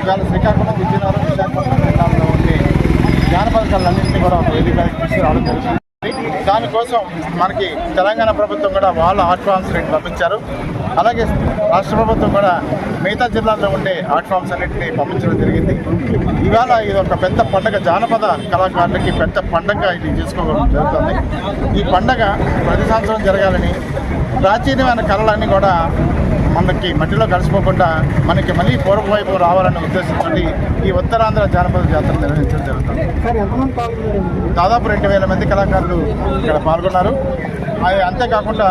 ఇవాళ శ్రీకాకుళం, విజయనగరం, విశాఖపట్నం జిల్లాల్లో ఉండే జానపద కళలన్నింటినీ కూడా ఒక వేదికగా తీసుకురావడం జరుగుతుంది. దాని దానికోసం మనకి తెలంగాణ ప్రభుత్వం కూడా వాళ్ళ ఆర్ట్ ఫామ్స్ పంపించారు. అలాగే రాష్ట్ర ప్రభుత్వం కూడా మిగతా జిల్లాల్లో ఉండే ఆర్ట్ ఫామ్స్ అన్నింటినీ పంపించడం జరిగింది. ఇవాళ ఇది ఒక పెద్ద పండగ, జానపద కళాకారులకి పెద్ద పండగ ఇది చేసుకోవడం జరుగుతుంది. ఈ పండగ ప్రతి సంవత్సరం జరగాలని, ప్రాచీనమైన కళలన్నీ కూడా మనకి మట్టిలో కలిసిపోకుండా మనకి మళ్ళీ పూర్వ వైపు రావాలనే ఉద్దేశంతో ఈ ఉత్తరాంధ్ర జానపద జాతర నిర్వహించడం జరుగుతుంది. దాదాపు 2000 మంది కళాకారులు ఇక్కడ పాల్గొన్నారు. అంతేకాకుండా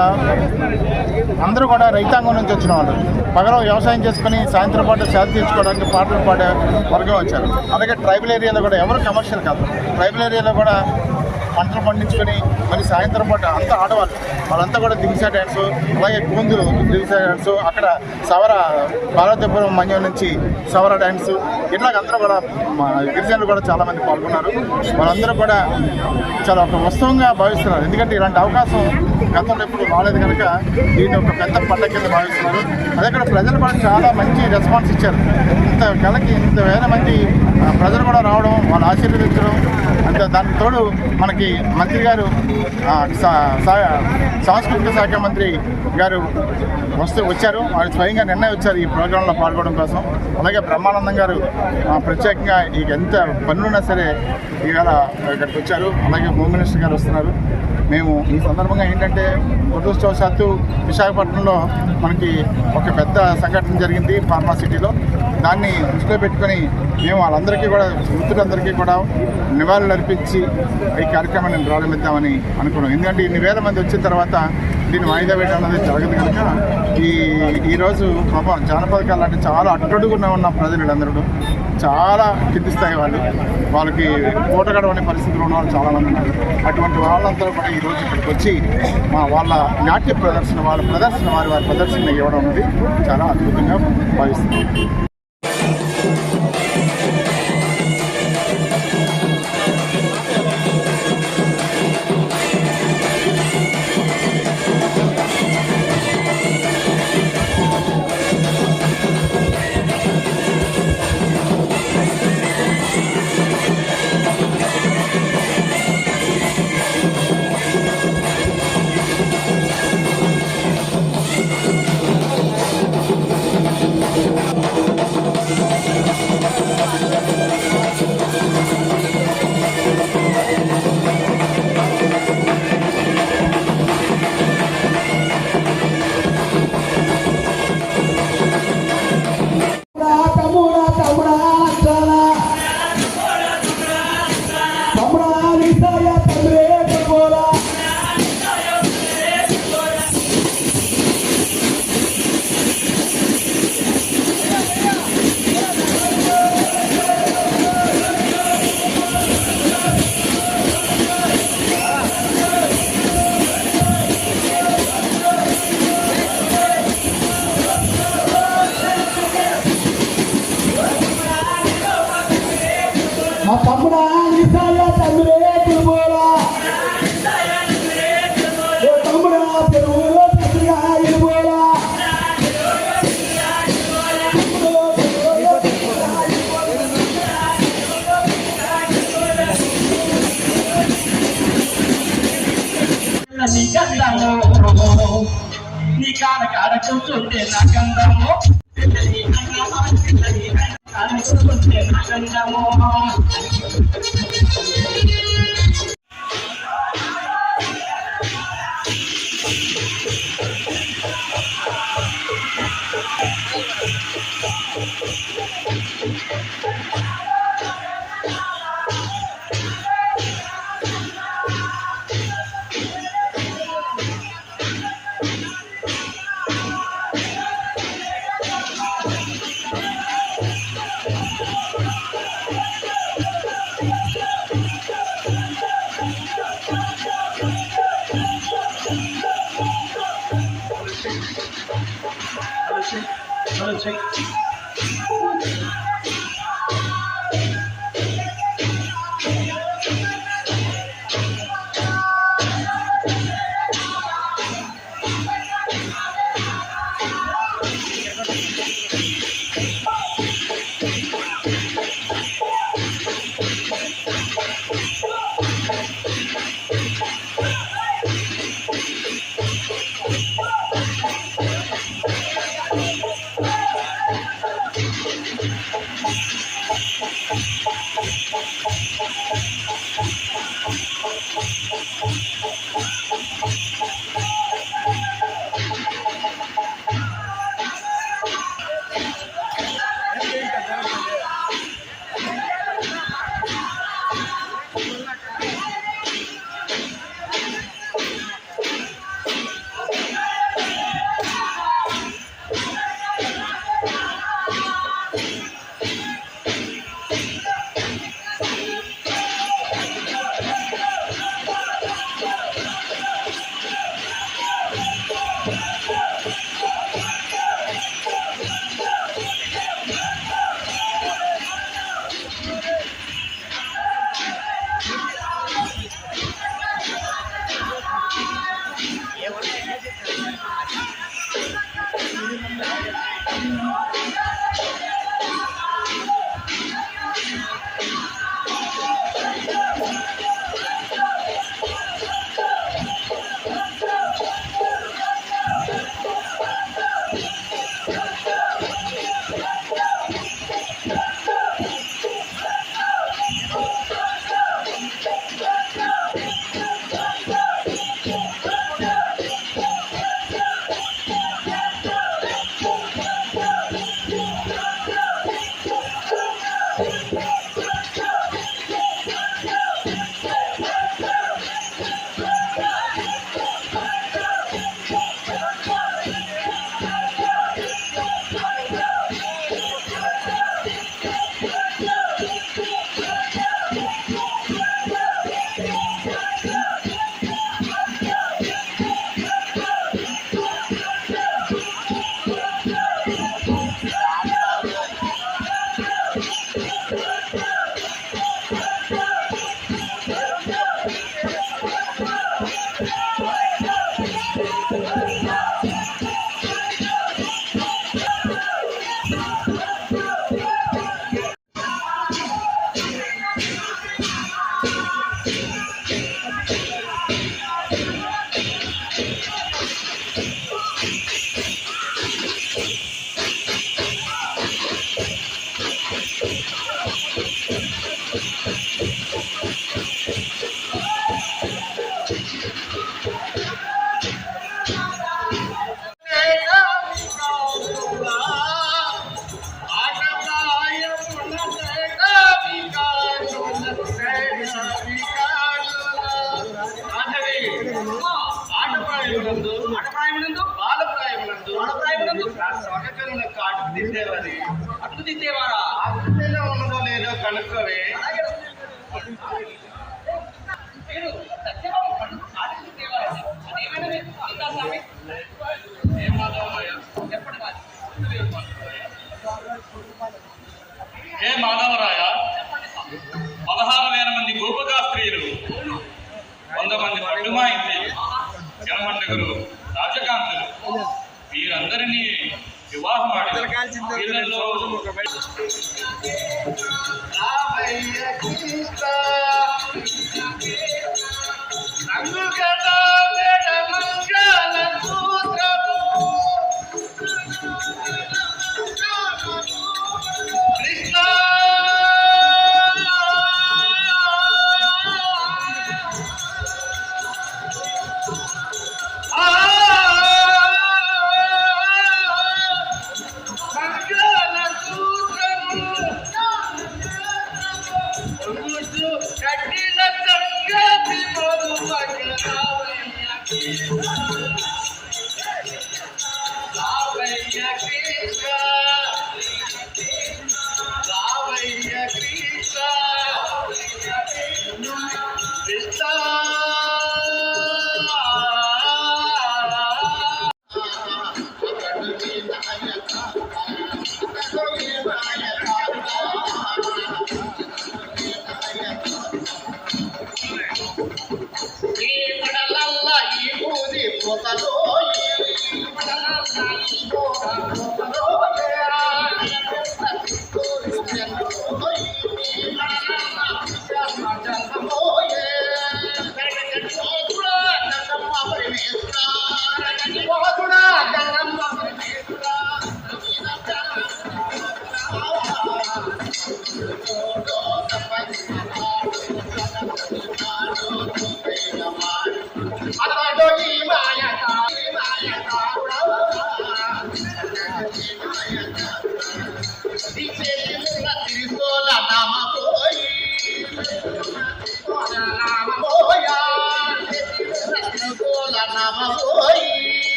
అందరూ కూడా రైతాంగం నుంచి వచ్చిన వాళ్ళు, పగలు వ్యవసాయం చేసుకుని సాయంత్రం పాటు సేద తీర్చుకోవడానికి పాటలు పాడే వర్గం వచ్చారు. అలాగే ట్రైబల్ ఏరియాలో కూడా ఎవరు కమర్షియల్ కాదు, ట్రైబల్ ఏరియాలో కూడా పంటలు పండించుకొని మరి సాయంత్రం పాటు అంతా ఆడవాళ్ళు వాళ్ళంతా కూడా దింసా డ్యాన్స్, అలాగే కూందులు దింసా డ్యాన్స్, అక్కడ సవర భారతపురం మన్యం నుంచి సవర డ్యాన్స్, ఇట్లాగ అందరూ కూడా గిరిజనులు కూడా చాలామంది పాల్గొన్నారు. వాళ్ళందరూ కూడా చాలా ఒక ఉత్సవంగా భావిస్తున్నారు. ఎందుకంటే ఇలాంటి అవకాశం గతంలో ఎప్పుడు రాలేదు కనుక దీన్ని ఒక పెద్ద పండగ కింద భావిస్తున్నారు. అదే కూడా ప్రజలు కూడా చాలా మంచి రెస్పాన్స్ ఇచ్చారు. ఇంత కళకి ఇంత వేల మంది ప్రజలు కూడా రావడం, వాళ్ళు ఆశీర్వదించడం, అంతే దానికి తోడు మనకి మంత్రి గారు సాంస్కృతిక శాఖ మంత్రి గారు వచ్చారు. వాళ్ళు స్వయంగా నిన్న వచ్చారు ఈ ప్రోగ్రాంలో పాల్గొనడం కోసం. అలాగే బ్రహ్మానందం గారు ప్రత్యేకంగా ఇక ఎంత పనులున్నా సరే ఇవాళ ఇక్కడికి వచ్చారు. అలాగే హోమ్ మినిస్టర్ గారు వస్తున్నారు. మేము ఈ సందర్భంగా ఏంటంటే దురదృష్టవశాత్తు విశాఖపట్నంలో మనకి ఒక పెద్ద సంఘటన జరిగింది ఫార్మా సిటీలో. దాన్ని దృష్టిలో పెట్టుకొని మేము వాళ్ళందరికీ కూడా మృతులందరికీ కూడా నివాళులు అర్పించి ఈ కార్యక్రమాన్ని ప్రారంభిద్దామని అనుకున్నాం. ఎందుకంటే ఇన్ని వేల మంది వచ్చిన తర్వాత దీన్ని వాయిదా వేయడం అనేది జరగదు కనుక ఈరోజు పాపం జానపద కళ అంటే చాలా అట్టడుగున ఉన్న ప్రజలందరూ చాలా కింది స్థాయి వాళ్ళకి పూట గడవని పరిస్థితులు ఉన్న వాళ్ళు చాలామంది ఉన్నారు. అటువంటి వాళ్ళందరూ కూడా ఈరోజు ఇక్కడికి వచ్చి వాళ్ళ నాట్య ప్రదర్శన వారి ప్రదర్శన ఇవ్వడం అనేది చాలా అద్భుతంగా భావిస్తుంది. తమ్ముడా నిసాయ తమ్ముడే తిరుమల తమ్ముడా పెరుగులో తమ్ముడా ఇరుమల నీ గంధము నీ కాడ కూర్చుంటే నా గంధము అట్లు దిద్దేవారా? ఉన్నదో లేదో కనుక్కోవే. ఏ మాధవరాయ, 16,000 మంది గోపగా స్త్రీలు, 100 మంది పట్టుమాయింతలు, 80 రాజకాంతులు, వీరందరినీ వివాహం ఆడి వీళ్ళలో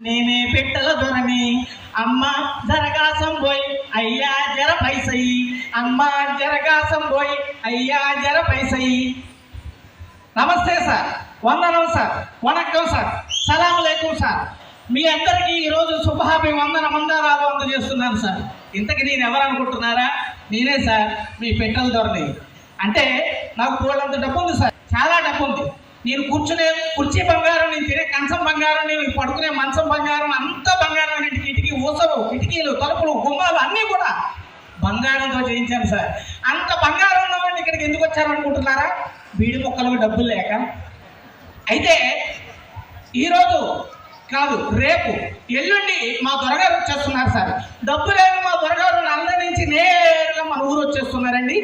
నేనే పెట్టల దొరని అమ్మ జరగాసం పోయి అయ్యా జర పైసయి, అమ్మ జరగాసం పోయి అయ్యా జర పైసయి. నమస్తే సార్, వందనం సార్, వణక్కం సార్, సలాం లేకుం సార్. మీ అందరికీ ఈరోజు శుభాభివందన మందారాలు అందజేస్తున్నాను సార్. ఇంతకీ నేను ఎవరనుకుంటున్నారా? నేనే సార్, మీ పెట్టల దొరని. అంటే నాకు కోళ్ళంత డబ్బు ఉంది సార్, చాలా డబ్బు ఉంది. నేను కూర్చునే కుర్చీ బంగారం, నేను తినే కంచం బంగారం, నేను పడుకునే మంచం బంగారం, అంత బంగారం. కిటికీ ఊసలు, కిటికీలు, తలుపులు, గుమ్మాలు అన్నీ కూడా బంగారంతో చేయించాను సార్. అంత బంగారం ఉన్నవాడిని ఇక్కడికి ఎందుకు వచ్చారనుకుంటున్నారా? బీడి మొక్కలకు డబ్బులు లేక. అయితే ఈరోజు కాదు, రేపు ఎల్లుండి మా దొరగారు వచ్చేస్తున్నారు సార్. డబ్బు లేని మా దొరగారు లండన్ నుంచి నేరుగా మన ఊరు వచ్చేస్తున్నారండి.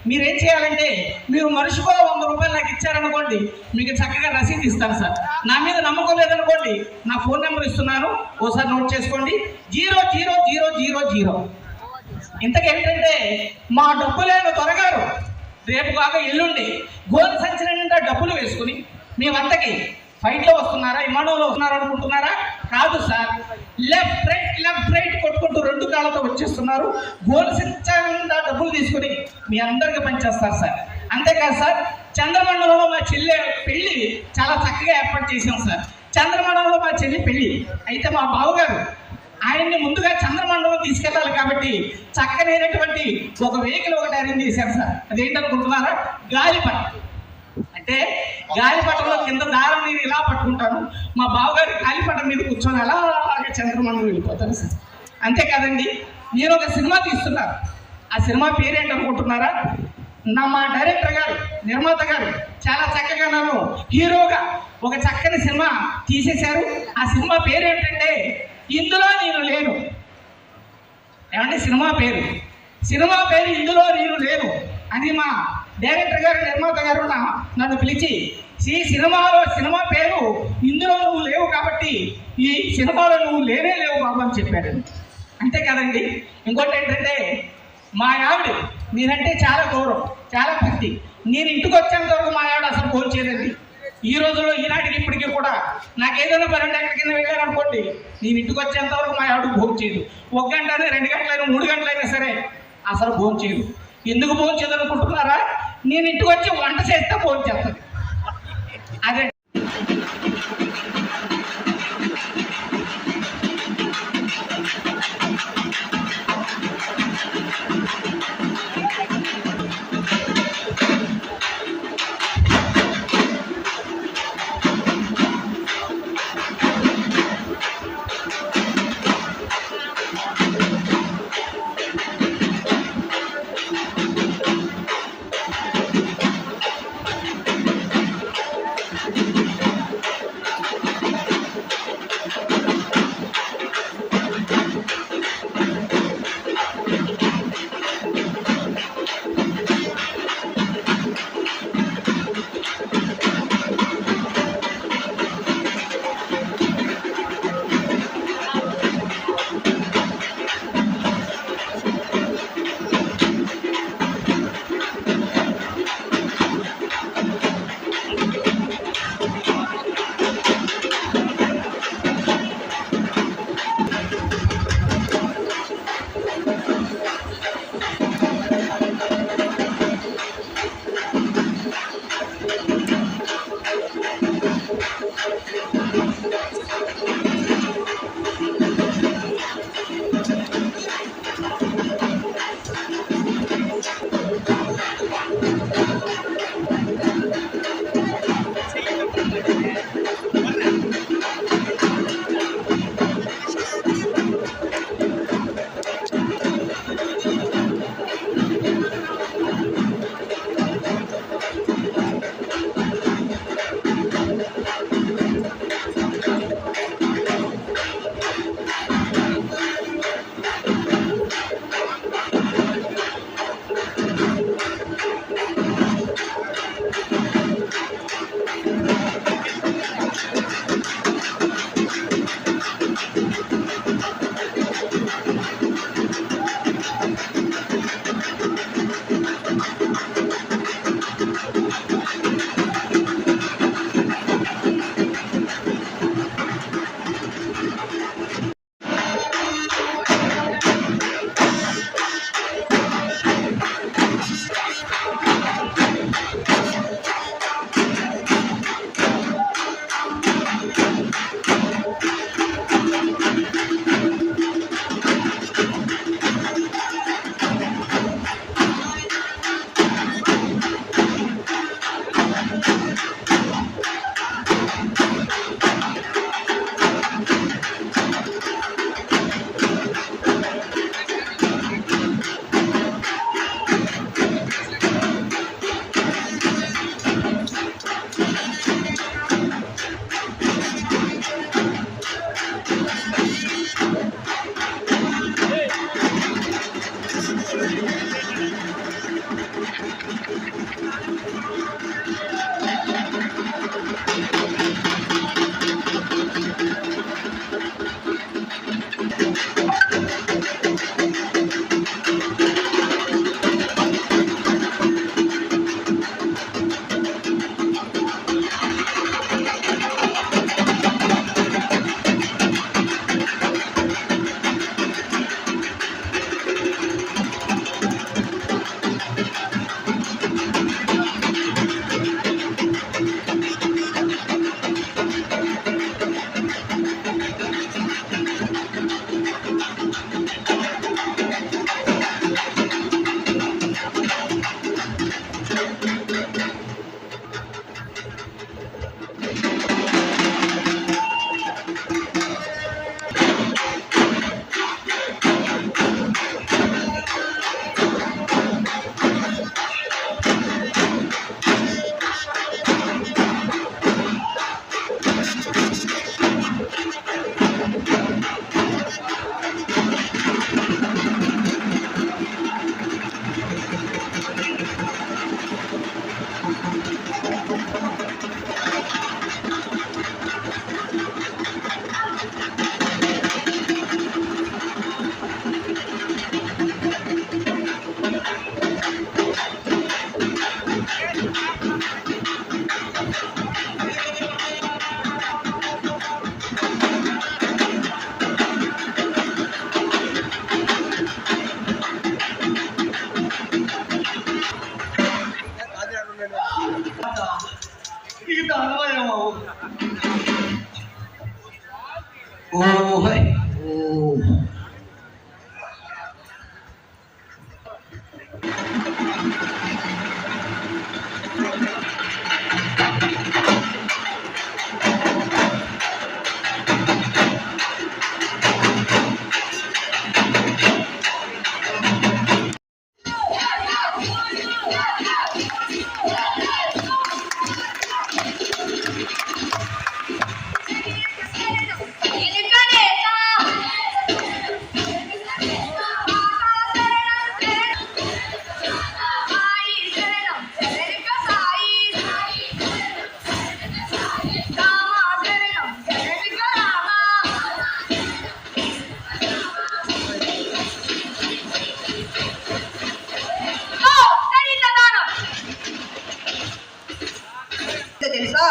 మీరేం చేయాలంటే, మీరు మనిషికో 100 రూపాయలు నాకు ఇచ్చారనుకోండి, మీకు చక్కగా రసీదు ఇస్తాను సార్. నా మీద నమ్మకం లేదనుకోండి, నా ఫోన్ నెంబర్ ఇస్తున్నాను, ఓసారి నోట్ చేసుకోండి. 00000. ఇంతకేంటంటే, మా డబ్బు లేని దొరగారు రేపు కాక ఎల్లుండి గోల్ సంచి నిండా డబ్బులు వేసుకుని మీ వద్దకి ఫైట్లో వస్తున్నారా, విమానంలో వస్తున్నారా అనుకుంటున్నారా? కాదు సార్, లెఫ్ట్ రైట్ కొట్టుకుంటూ 2 కాళ్ళతో వచ్చేస్తున్నారు. గోల్ సంచి నిండా డబ్బులు తీసుకుని మీ అందరికీ పనిచేస్తారు సార్. అంతేకాదు సార్, చంద్రమండలంలో మా చెల్లి పెళ్లి చాలా చక్కగా ఏర్పాటు చేసాం సార్. చంద్రమండలంలో మా చెల్లి పెళ్లి అయితే మా బావగారు ఆయన్ని ముందుగా చంద్రమండలం తీసుకెళ్ళాలి కాబట్టి చక్కనైనటువంటి ఒక వెహికల్ ఒకటి అరేంజ్ చేశారు సార్. అదేంటనుకుంటున్నారా? గాలిపటం. అంటే గాలిపటంలో కింద దారం నేను ఇలా పట్టుకుంటాను, మా బావగారి గాలిపటం మీద కూర్చొని అలాగే చంద్రమండలం వెళ్ళిపోతాను సార్. అంతేకాదండి, నేను ఒక సినిమా తీస్తున్నాను. ఆ సినిమా పేరేంటనుకుంటున్నారా? మా డైరెక్టర్ గారు, నిర్మాత గారు చాలా చక్కగా నన్ను హీరోగా ఒక చక్కని సినిమా తీసేశారు. ఆ సినిమా పేరు ఏంటంటే ఇందులో నేను లేను. ఏమంటే సినిమా పేరు ఇందులో నేను లేను అని మా డైరెక్టర్ గారు, నిర్మాత గారు నన్ను పిలిచి, ఈ సినిమా పేరు ఇందులో నువ్వు లేవు కాబట్టి ఈ సినిమాలో నువ్వు లేనే లేవు బాబు అని చెప్పాడు. అంతే కదండి. ఇంకోటి ఏంటంటే మా ఆవిడ నేనంటే చాలా గౌరవం, చాలా భక్తి. నేను ఇంటికి వచ్చేంత వరకు మా ఆవిడ అసలు ఫోన్ చేయదండి. ఈ రోజుల్లో ఈనాటికి ఇప్పటికీ కూడా నాకు ఏదైనా పని ఎక్కడికైనా వెళ్ళాను అనుకోండి, నేను ఇంటికి వచ్చేంత వరకు మా ఆవిడ భోజనం చేయదు. 1 గంట 2 గంటలైనా 3 గంటలైనా సరే అసలు భోజనం చేయదు. ఎందుకు భోజనం చేయదు అనుకుంటున్నారా? నేను ఇంటికి వచ్చి వంట చేస్తే భోజనం చేస్తుంది. అదే తెలుసా?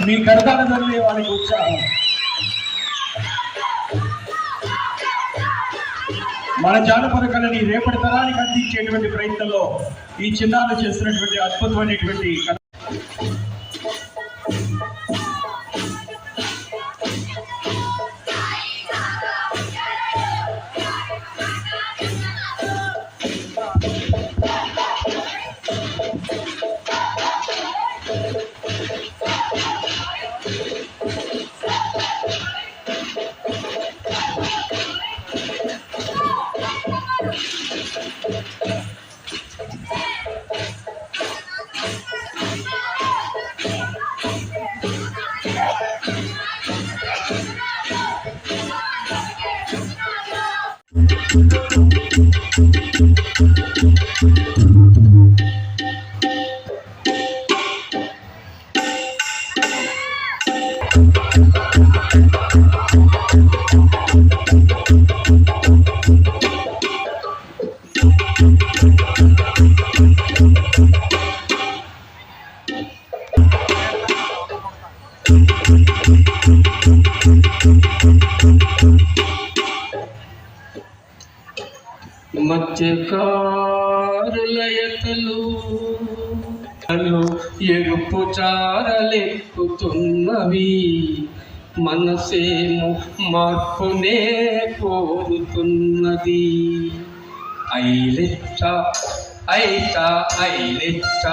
మీ కడతానದಲ್ಲಿ వాళ్ళకి ఉత్సాహం. మన జానపద కళని రేపటి తరానికి అందించేటువంటి ప్రయత్నంలో ఈ చిన్నాలు చేస్తున్నటువంటి అద్భుతమైనటువంటి మత్స్యకారులయతలు ఎరుపు చారలెక్కుతున్నవి, మనసేమో మార్పునే కోరుతున్నది. ఐలెచ్చ ఐట ఐలెచ్చ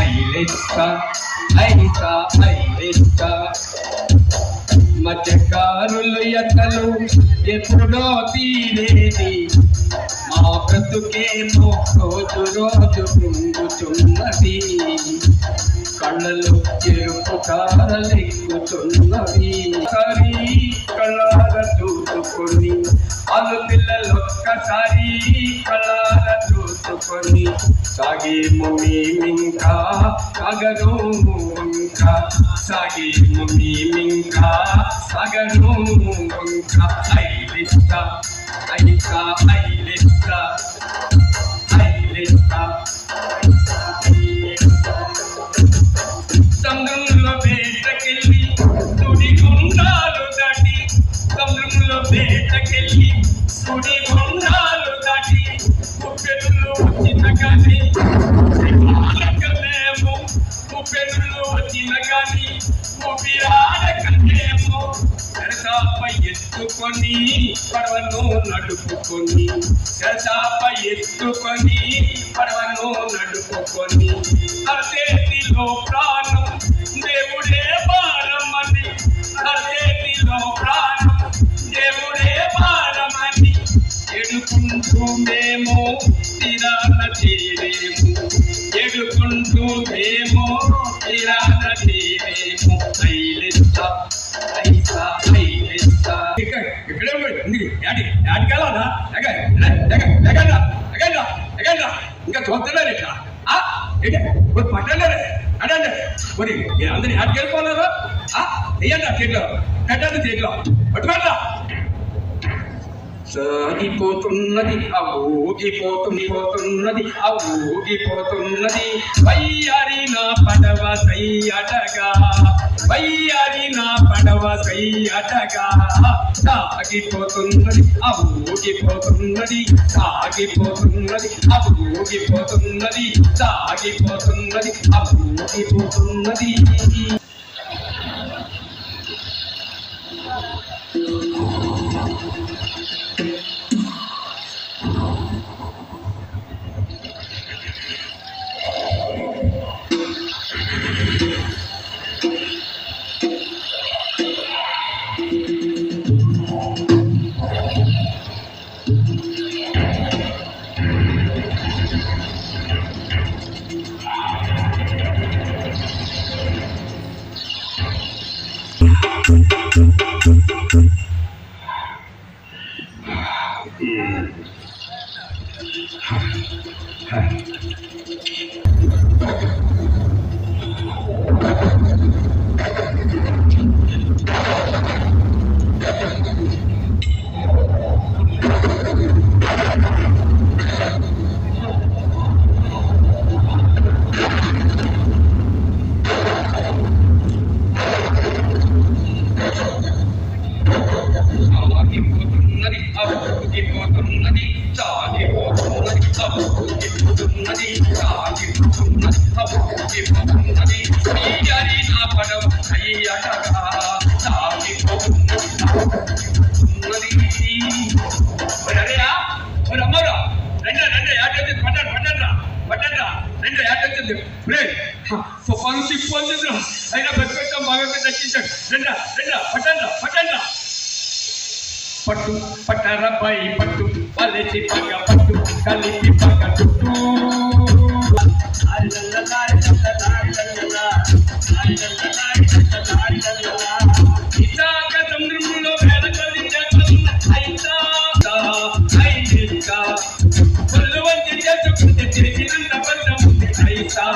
ఐలెచ్చ ఐట ఐలెచ్చ మత్స్యకారులు ఎతలు ఎప్పుడో తీరేది, మా బ్రతుకేమో రోజు రోజు పొంగుతున్నది. కళ్ళలో ఎరుపు కారలెక్కుతున్నవి, సరి కళ్ళార చూసుకొని అలు పిల్లలొక్కసారి కళ్ళార చూసుకొని సాగేమో మేమింకా సాగరు వంక, సాగేమో మేమింకా సాగరు వంక. ఐలిస్త ఐక ఐలిస్త ఐలిస్త సముద్రంలో వేటకెళ్ళి సుడి గుండాలు దాటి, సముద్రంలో వేటకెళ్ళి సుడి గుండాలు దాటి ముప్పెళ్ళు వచ్చిన కానీ ఆడకలేము, ముప్పెళ్ళు వచ్చిన కానీ ఊపిరాడకలేము. ఎత్తుకొని పడవను నడుపుకొని చాప ఎత్తుకొని పడవను నడుపుకొని అర్ధేతిలో ప్రాణం దేవుడే భారమని అర్ధేతిలో ప్రాణం దేవుడే భారమని ఎడుకుంటూ మేము తీరాన చేరేము ఎడుకుంటూ మేము తీరాన చేరేము ఐలెత్తా ఐసా ఐలెత్తా ఇక్కడే యాడికెళ్ళాలా ఇంకా చూస్తున్నాడు ఇట్లా పట్టండి అడండి మరి అందరి యాడికి వెళ్ళిపోలేరా వెయ్యండి చేతిలో పెట్టండి చేతిలో పట్టుకోండి సాగిపోతున్నది ఊగిపోతున్నది ఊగిపోతున్నది వయ్యారి నా పడవ సయ్యటగా వయ్యారి నా పడవ సయ్యటగా సాగిపోతున్నది ఊగిపోతున్నది సాగిపోతున్నది ఊగిపోతున్నది సాగిపోతున్నది ఊగిపోతున్నది అయినా పెట్టడం బాగా దక్కించాడు పట్టు పట్టరపై పట్టు పల్లెసి పగ పట్టు కలిపి పగ చుట్టూ ఇసాక సముద్రంలో వేద ఒళ్ళు వంచి చేసుకుంటే తిరిగినంత బంధం ఉంది ఐసా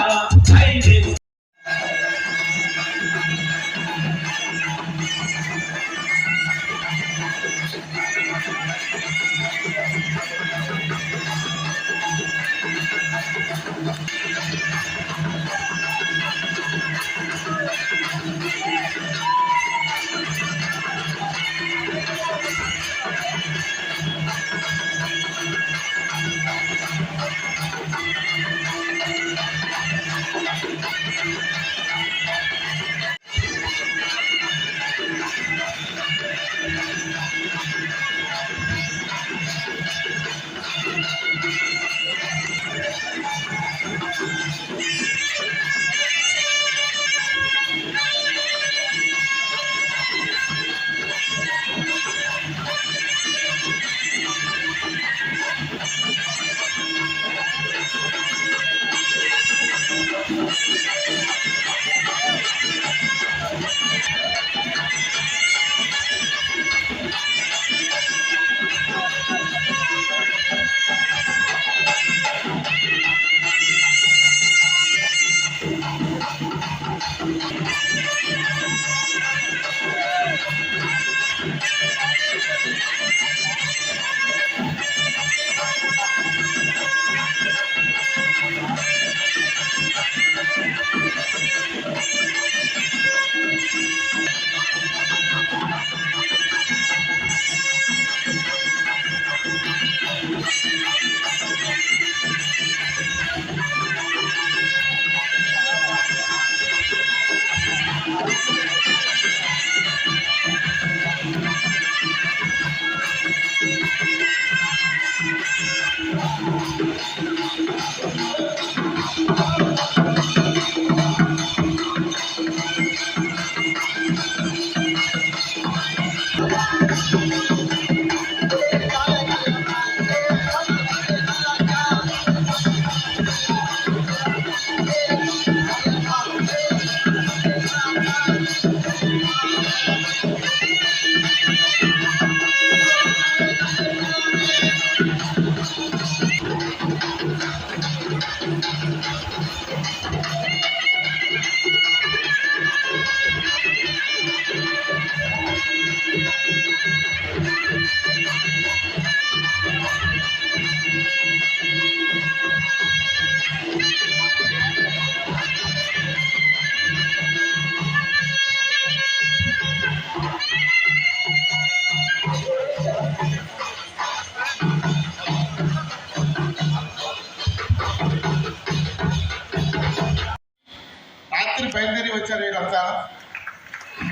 రాత్రి బయలుదేరి వచ్చారు వీళ్ళంతా.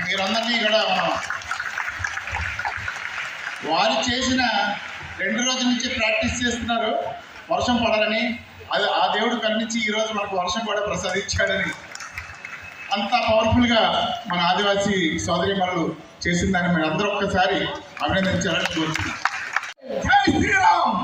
వీరందరినీ కూడా మనం వారు చేసిన 2 రోజుల నుంచి ప్రాక్టీస్ చేస్తున్నారు వర్షం పడాలని. అది ఆ దేవుడు కరుణించి ఈరోజు మనకు వర్షం కూడా ప్రసాదించాడని. అంత పవర్ఫుల్గా మన ఆదివాసీ సోదరిమణులు చేసిందని మీరు అందరూ ఒక్కసారి అభినందించాలని కోరుతున్నాను. జై శ్రీరామ్.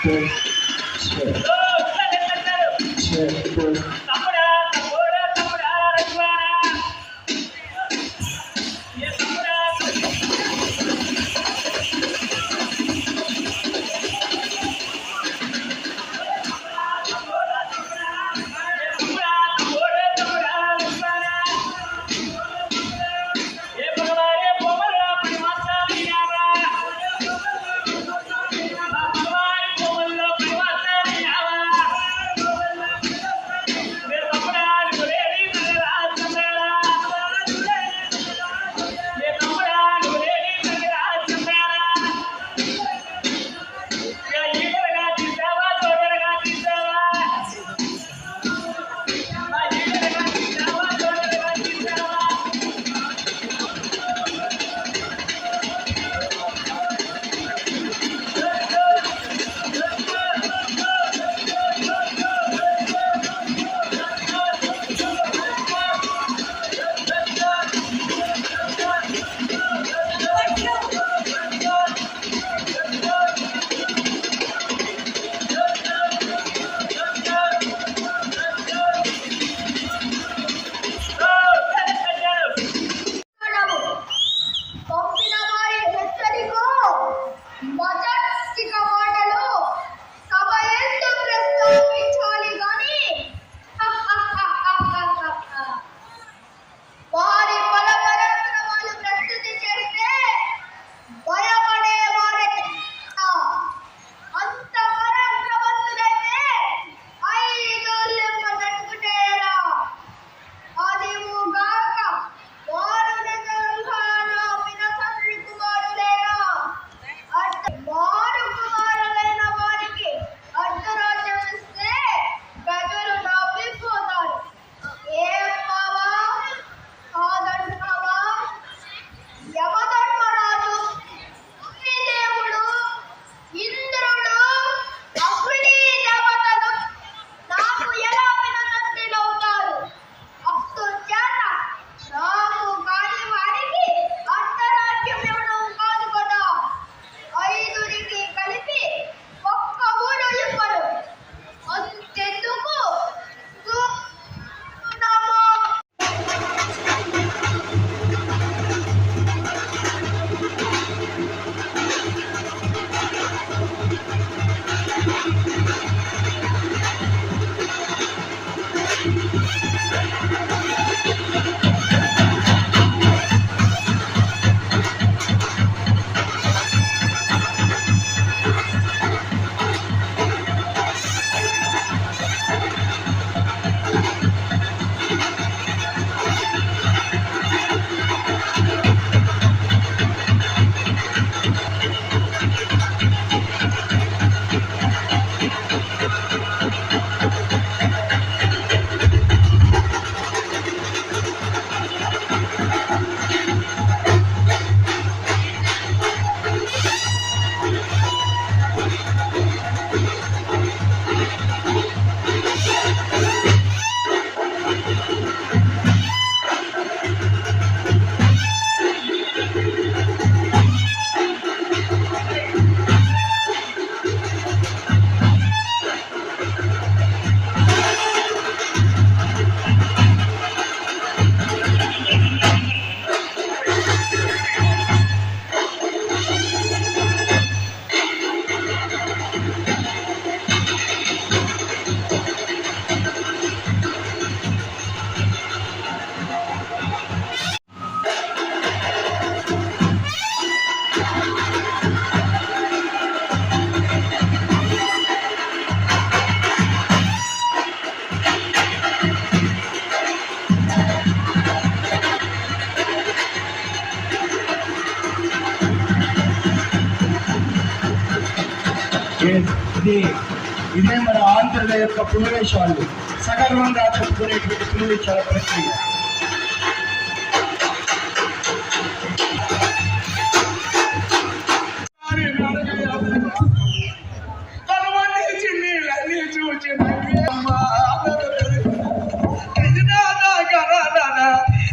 Yeah. ఇదే మన ఆంధ్రుల యొక్క పునరేశాలు సగర్వంగా చెప్పుకునేటువంటి పునరేశాల ప్రక్రియ.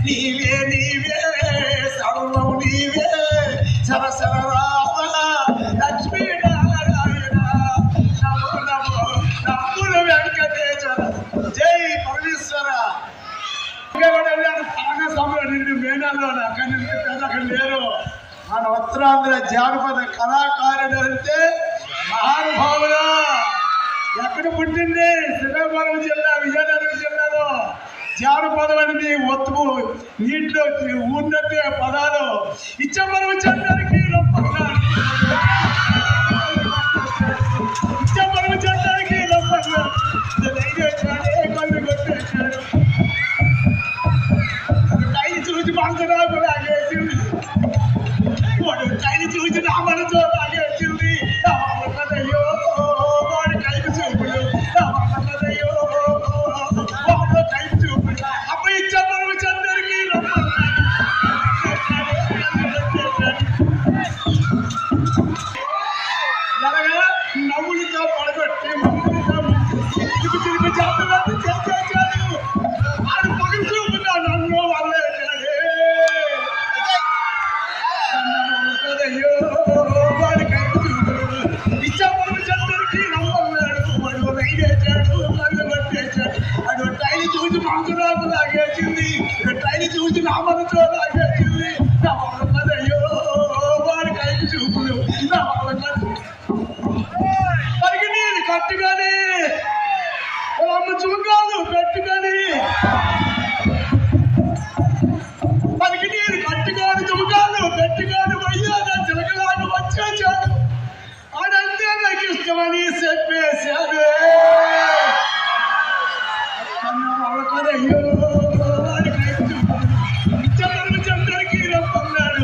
నీవే నీవే సర్వం నీవే సరసర లక్ష్మీ నారాయణ నమో నమో నమ్ముల వెంకటేశ్వర జై పరమేశ్వర. నిన్ను మేనాలో అక్కడి నుంచి పెద్దగా లేరు. మన ఉత్తరాంధ్ర జానపద కళాకారుడు అంటే మహానుభావులు. ఎక్కడ పుట్టింది? శ్రీకాకుళం జిల్లా, విజయనగరం జిల్లాలో. జానపదం అనేది ఒత్తుకు నీటిలో ఉన్నట్టే పదాలు. ఇచ్చమరం చెందానికి ఇచ్చమరం చెందానికి కళ్ళు కొట్టేశాడు. టైని చూసి మనసు లాగేసింది. వాడు టైని చూసి నా మనసు లాగేసింది. అయ్యో వాడు కైపు చూపులు అయ్యో వాడు కైపు చూపులు. అప్పుడు ఇచ్చమరం చెందరికి ఎలాగా నవ్వులతో పడగొట్టి తిరిగి తిరిగి జాతరలు చేసేసాడు. వాడు పగలు చూపుతా నన్ను వల్లేశాడే. అయ్యో వాడి కైపు చూపులు. ఇచ్చమరం చెందరికి నమ్మన్నాడు. వాడు రైడేశాడు, కళ్ళు కొట్టేశాడు. అడు టైని చూసి మనసులోకి లాగేసింది. టైని చూసి నా మనసులో లాగేసింది. నా అయ్యో వాడి కైపు చూపులు. నా పరికి నీళ్ళు కట్టుకొని అమ్మ చూకాలు పెట్టుకొని పరికి నీళ్ళు కట్టుకొని చుమకాలు పెట్టుకొని వయ్యాద చిలకలాగా వచ్చేసాడు. అదంతే నాకు ఇష్టమని చెప్పేశాడు. అయ్యో వాడి కైపు చూపులు. ఇచ్చమరం చంద్రుడికి రమ్మన్నాడు.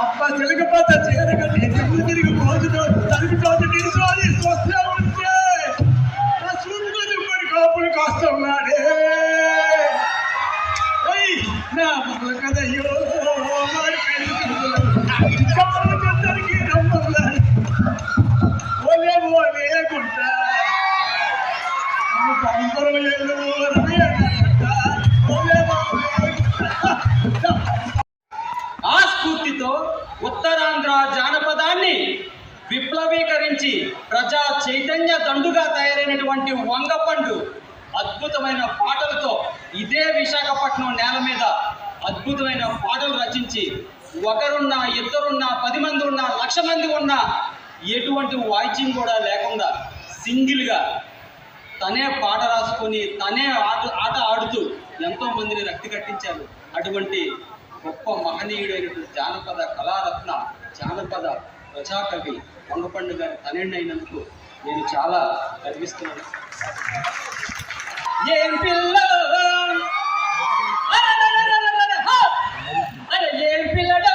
అబ్బా తిరగపోతా చేరగట్టి తిరుగు తిరిగి పోతుతో తలుపుతోటి నిలుచోని చూస్తూ ఉంటే నా సూర్యుడు దిప్పటి కాపులు కాస్తున్నాడే. నా మొదల కదయ్యో వాడి కైపు చూపులు. ఇచ్చమరం చంద్రుడికి రమ్మన్నాడు. ఓలే ఓలే గుంట పంపరం లేదు ఆ స్ఫూర్తితో ఉత్తరాంధ్ర జానపదాన్ని విప్లవీకరించి ప్రజా చైతన్య దండుగా తయారైనటువంటి వంగపండు అద్భుతమైన పాటలతో ఇదే విశాఖపట్నం నేల మీద అద్భుతమైన పాటలు రచించి ఒకరున్నా, ఇద్దరున్నా, 10 మంది ఉన్నా, 1,00,000 మంది ఉన్నా ఎటువంటి వాయిద్యం కూడా లేకుండా సింగిల్గా తనే పాట రాసుకొని తనే ఆట ఆడుతూ ఎంతో మందిని రక్తి కట్టించారు. అటువంటి గొప్ప మహనీయుడైనటువంటి జానపద కళారత్న, జానపద ప్రజాకవి వంగపండు గారి తనేండి అయినందుకు నేను చాలా గర్విస్తున్నాను. ఏం పిల్ల ఏం పిల్లడు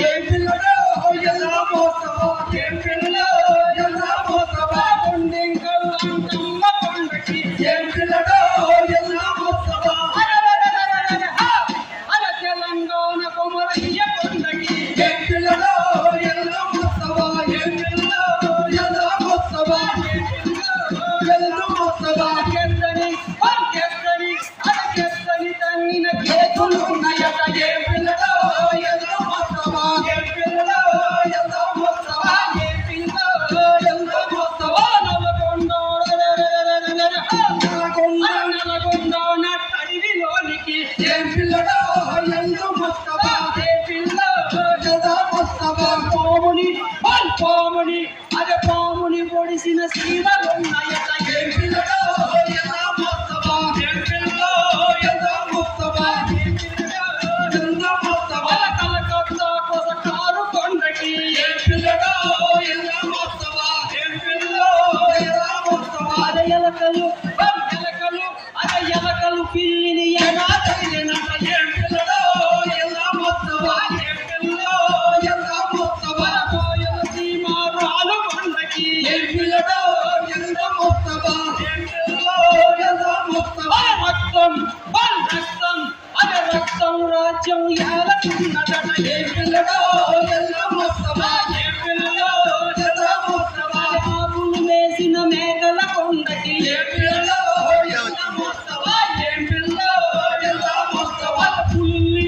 ఏం పిల్లడు ఎలా మోస్తావా? ఏం పిల్లడు ఎలా మోస్తావా? పాముని అదే పాముని పొడిసిన సీమలు ఉన్నాయట ఏం పిల్లడో ఎలా మొత్తవా ఏం పిల్లడో ఎలా మొత్తవా ఏం పిల్లడో ఎలా మొత్తవా కలకత్తా కోస కారు కొండకి ఏం పిల్లడో ఎలా మొత్తవా ఏం పిల్లడో ఎలా మొత్తవా అదే ఎలకలు అదే ఎలకలు పిల్లిని ఎలా తగిలినట ఏం పిల్లడో ఎలా మొత్తవా ఏం పిల్లడో ఎలా మొత్తవా రాజ్యం ఏలకున్నదట ఏ పిల్లడో ఎలా మొత్తవా ఏ పిల్లడో ఎలా మొత్తవా ఆకులు వేసిన మేకల కొండకి ఏ పిల్లడో ఎలా మొత్తవా ఏ పిల్లడో ఎలా మొత్తవా పులిని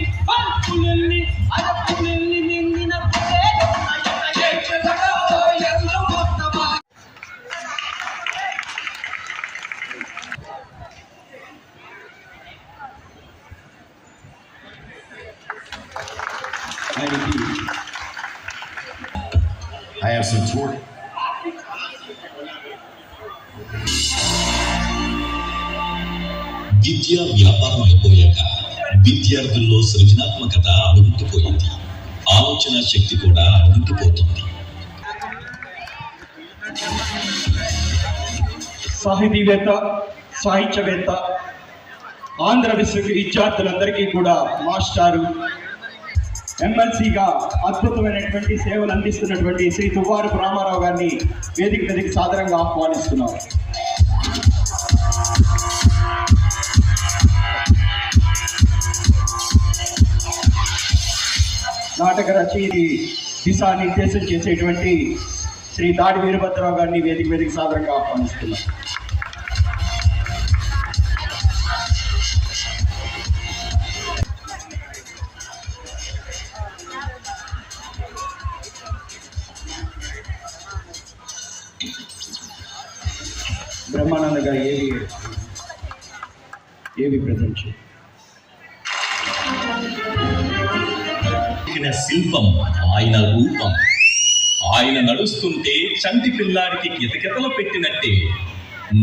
అదే పులిని నిందిన ఏ పిల్లడో ఎలా మొత్తవా I have some tour. విద్య వ్యాపారం అయిపోయాక విద్యార్థుల్లో సృజనాత్మకత అడుగుతుపోయింది. ఆలోచన శక్తి కూడా అడుగుతుపోతుంది. సాహితీవేత్త, సాహిత్యవేత్త, ఆంధ్ర విద్యార్థులందరికీ కూడా మాస్టారు, ఎమ్మెల్సీగా అద్భుతమైనటువంటి సేవలు అందిస్తున్నటువంటి శ్రీ తువ్వారపు రామారావు గారిని వేదిక మీదకి సాదరంగా ఆహ్వానిస్తున్నారు. నాటక రచయిత దిశానిర్దేశం చేసేటువంటి శ్రీ దాడి వీరభద్రరావు గారిని వేదిక మీదకి సాదరంగా ఆహ్వానిస్తున్నారు. బ్రహ్మానంద గారు ఏవి ప్రజెంట్ శిల్పం ఆయన రూపం. ఆయన నడుస్తుంటే చంటి పిల్లాడికి కితకితలు పెట్టినట్టే.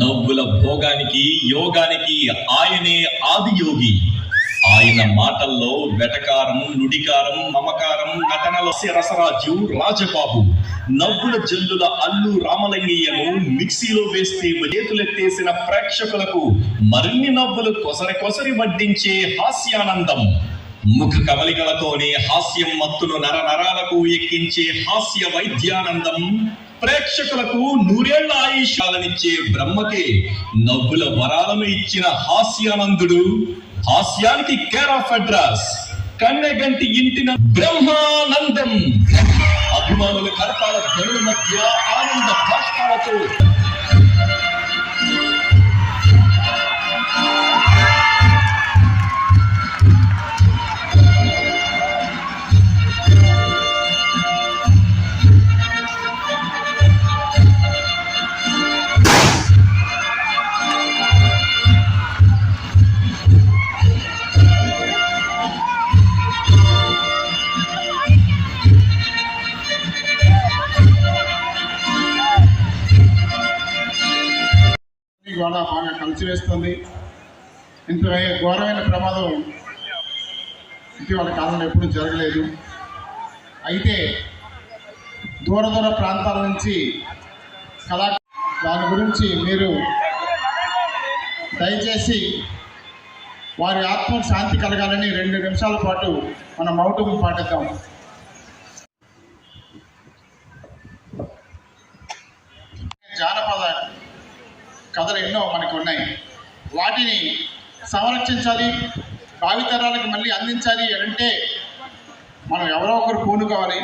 నవ్వుల భోగానికి యోగానికి ఆయనే ఆదియోగి. ఆయన మాటల్లో వెటకారం, నుడికారం, మమకారం, నటనల రసరాజు రాజబాబు, నవ్వుల జల్లుల అల్లు రామలింగయ్యను మిక్సీలో వేస్తే చేతులెత్తేసిన ప్రేక్షకులకు మరిన్ని నవ్వులు కొసరి వడ్డించే హాస్యానందం. ముఖ కవలికలతోనే హాస్యం మత్తును నరాలకు ఎక్కించే హాస్య వైద్యానందం. ప్రేక్షకులకు నూరేళ్ల ఆయుష్యాలనిచ్చే బ్రహ్మకే నవ్వుల వరాలను ఇచ్చిన హాస్యానందుడు. హాస్యానికి కేర్ ఆఫ్ అడ్రస్ కన్నెగంటి ఇంటిన బ్రహ్మానందం. అభిమానుల కరతాల ధ్వనుల మధ్య ఆనంద భాష్పాలతో కూడా బాగా కలిసివేస్తుంది. ఇంత ఘోరమైన ప్రమాదం ఇటీవల కాలంలో ఎప్పుడూ జరగలేదు. అయితే దూర ప్రాంతాల నుంచి దాని గురించి మీరు దయచేసి వారి ఆత్మకు శాంతి కలగాలని 2 నిమిషాల పాటు మన మౌనం పాటిద్దాం. జానపద కథలు ఎన్నో మనకు ఉన్నాయి. వాటిని సంరక్షించాలి, భావితరాలకు మళ్ళీ అందించాలి అంటే మనం ఎవరో ఒకరు పూనుకోవాలి.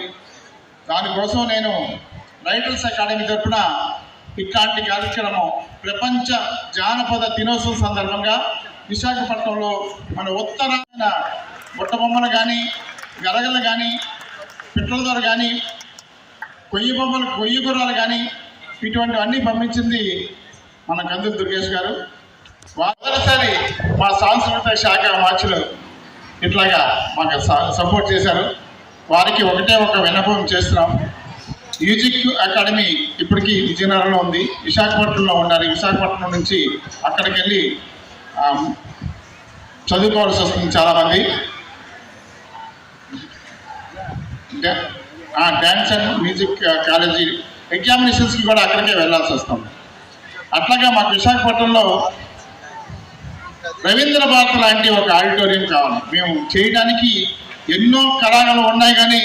దానికోసం నేను రైటర్స్ అకాడమీ తరఫున ఇట్లాంటి కార్యక్రమం ప్రపంచ జానపద దినోత్సవం సందర్భంగా విశాఖపట్నంలో మన ఉత్తరాన బుట్టబొమ్మలు కానీ గరగలు కానీ పిట్ల దొర కానీ కొయ్యి గుర్రాలు కానీ ఇటువంటివన్నీ పంపించింది మన కందులు దుర్గేష్ గారు. మొదటిసారి మా సాంస్కృతిక శాఖ మార్చులు ఇట్లాగా మాకు సపోర్ట్ చేశారు. వారికి ఒకటే ఒక విన్నపం చేస్తున్నాం. మ్యూజిక్ అకాడమీ ఇప్పటికీ విజయనగరంలో ఉంది, విశాఖపట్నంలో ఉండాలి. విశాఖపట్నం నుంచి అక్కడికి వెళ్ళి చదువుకోవాల్సి వస్తుంది చాలామంది. డ్యాన్స్ అండ్ మ్యూజిక్ కాలేజీ ఎగ్జామినేషన్స్కి కూడా అక్కడికే వెళ్ళాల్సి వస్తుంది. అట్లాగా మాకు విశాఖపట్నంలో రవీంద్ర భారతి లాంటి ఒక ఆడిటోరియం కావాలి. మేము చేయడానికి ఎన్నో కళాశాలలు ఉన్నాయి, కానీ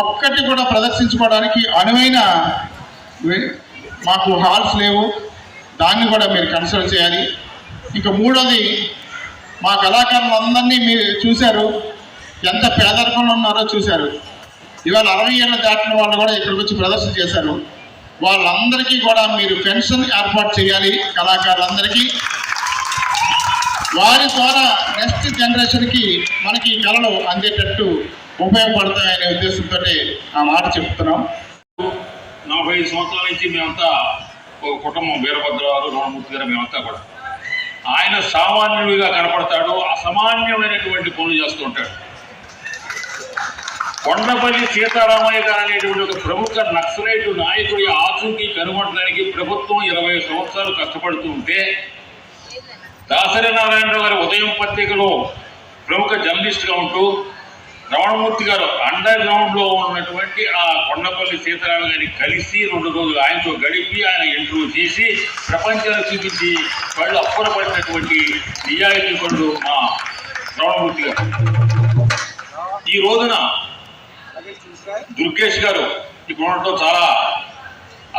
ఒక్కటి కూడా ప్రదర్శించుకోవడానికి అనువైన మాకు హాల్స్ లేవు. దాన్ని కూడా మీరు కన్సిడర్ చేయాలి. ఇంకా మూడోది, మా కళాకారులందరినీ మీరు చూశారు, ఎంత పేదరికంలో ఉన్నారో చూశారు. ఇవాళ 60 ఏళ్ళు దాటిన వాళ్ళు కూడా ఇక్కడికి వచ్చి ప్రదర్శన చేశారు. వాళ్ళందరికీ కూడా మీరు పెన్షన్ ఏర్పాటు చేయాలి. కళాకారులందరికీ వారి ద్వారా నెక్స్ట్ జనరేషన్కి మనకి కళలు అందేటట్టు ఉపయోగపడతాయనే ఉద్దేశంతో ఆ మాట చెప్తున్నాం. 45 సంవత్సరాల నుంచి మేమంతా ఒక కుటుంబం, వీరభద్రరావు, రామమూర్తి గారు, మేమంతా కూడా. ఆయన సామాన్యుడిగా కనపడతాడు, అసామాన్యమైనటువంటి పనులు చేస్తూ ఉంటాడు. కొండపల్లి సీతారామయ్య గారు అనేటువంటి ఒక ప్రముఖ నక్సలైట్ నాయకుడి ఆచూకీ కనుగొనడానికి ప్రభుత్వం 20 సంవత్సరాలు కష్టపడుతూ ఉంటే, దాసరి నారాయణరావు గారి ఉదయం పత్రికలో ప్రముఖ జర్నలిస్ట్గా ఉంటూ రమణమూర్తి గారు అండర్ గ్రౌండ్లో ఉన్నటువంటి ఆ కొండపల్లి సీతారామ గారిని కలిసి 2 రోజులు ఆయనతో గడిపి ఆయన ఇంటర్వ్యూ చేసి ప్రపంచానికి చూపించి వాళ్ళు అప్పరపడినటువంటి నిజాయితీ పనులు మా రమణమూర్తి గారు. ఈ రోజున దుర్గేష్ గారు ఇప్పుడు ఉండటం చాలా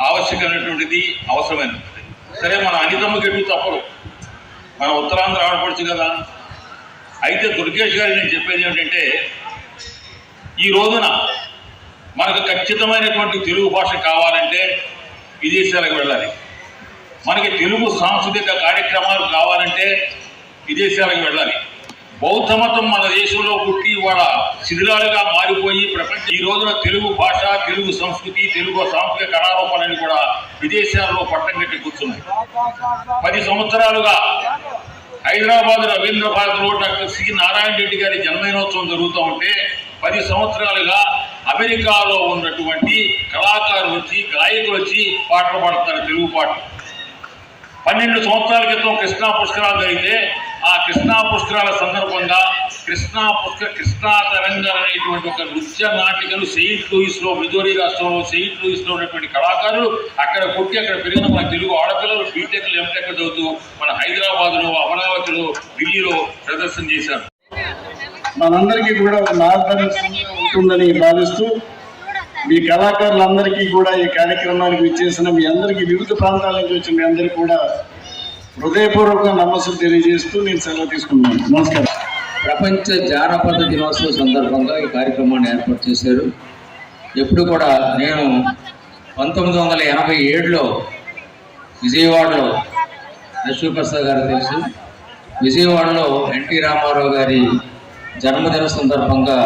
ఆవశ్యకమైనటువంటిది, అవసరమైనది. సరే, మన అనితమ్మ గెట్టు తప్పదు, మన ఉత్తరాంధ్ర ఆడపడుచు కదా. అయితే దుర్గేష్ గారు నేను చెప్పేది ఏమిటంటే, ఈ రోజున మనకు ఖచ్చితమైనటువంటి తెలుగు భాష కావాలంటే విదేశాలకు వెళ్ళాలి. మనకి తెలుగు సాంస్కృతిక కార్యక్రమాలు కావాలంటే విదేశాలకు వెళ్ళాలి. బౌద్ధ మతం మన దేశంలో పుట్టి వాళ్ళ శిథిలాలుగా మారిపోయి ఈ రోజున తెలుగు భాష, తెలుగు సంస్కృతి, తెలుగు సాంస్కృతిక కళారూపాలని కూడా విదేశాల్లో పట్టం కట్టి కూర్చున్నాయి. 10 సంవత్సరాలుగా హైదరాబాద్ రవీంద్ర భారతిలో డాక్టర్ సి నారాయణ రెడ్డి గారి జన్మదినోత్సవం జరుగుతూ ఉంటే 10 సంవత్సరాలుగా అమెరికాలో ఉన్నటువంటి కళాకారులు వచ్చి, గాయకులు వచ్చి పాటలు పాడుతున్నారు, తెలుగు పాటలు. 12 సంవత్సరాల క్రితం కృష్ణా పుష్కరాలు జరిగితే ఆ కృష్ణా పుష్కరాల సందర్భంగా కృష్ణా తరంగాలు అనేటువంటి ఒక నృత్య నాటికలు సెయింట్ లూయిస్లో, మిజోరీ రాష్ట్రంలో సెయింట్ లూయిస్లో ఉన్నటువంటి కళాకారులు అక్కడ పుట్టి అక్కడ పెరిగిన మన తెలుగు ఆడపిల్లలు బీటెక్లు, ఎంటెక్లు చదువుతూ మన హైదరాబాద్లో, అమరావతిలో, ఢిల్లీలో ప్రదర్శన చేశారు. మనందరికీ కూడా ఒక మార్గదర్శనం ఉంటుందని భావిస్తూ మీ కళాకారులందరికీ కూడా ఈ కార్యక్రమానికి విచ్చేసిన మీ అందరికీ, వివిధ ప్రాంతాల నుంచి వచ్చిన మీ అందరికీ కూడా హృదయపూర్వక నమస్సులు తెలియజేస్తూ నేను సెలవు తీసుకున్నాను. నమస్కారం. ప్రపంచ జానపద దినోత్సవం సందర్భంగా ఈ కార్యక్రమాన్ని ఏర్పాటు చేశారు. ఎప్పుడు కూడా నేను 1987లో విజయవాడలో, లక్ష్మీప్రసాద్ గారు తెలుసు, విజయవాడలో ఎన్టీ రామారావు గారి జన్మదిన సందర్భంగా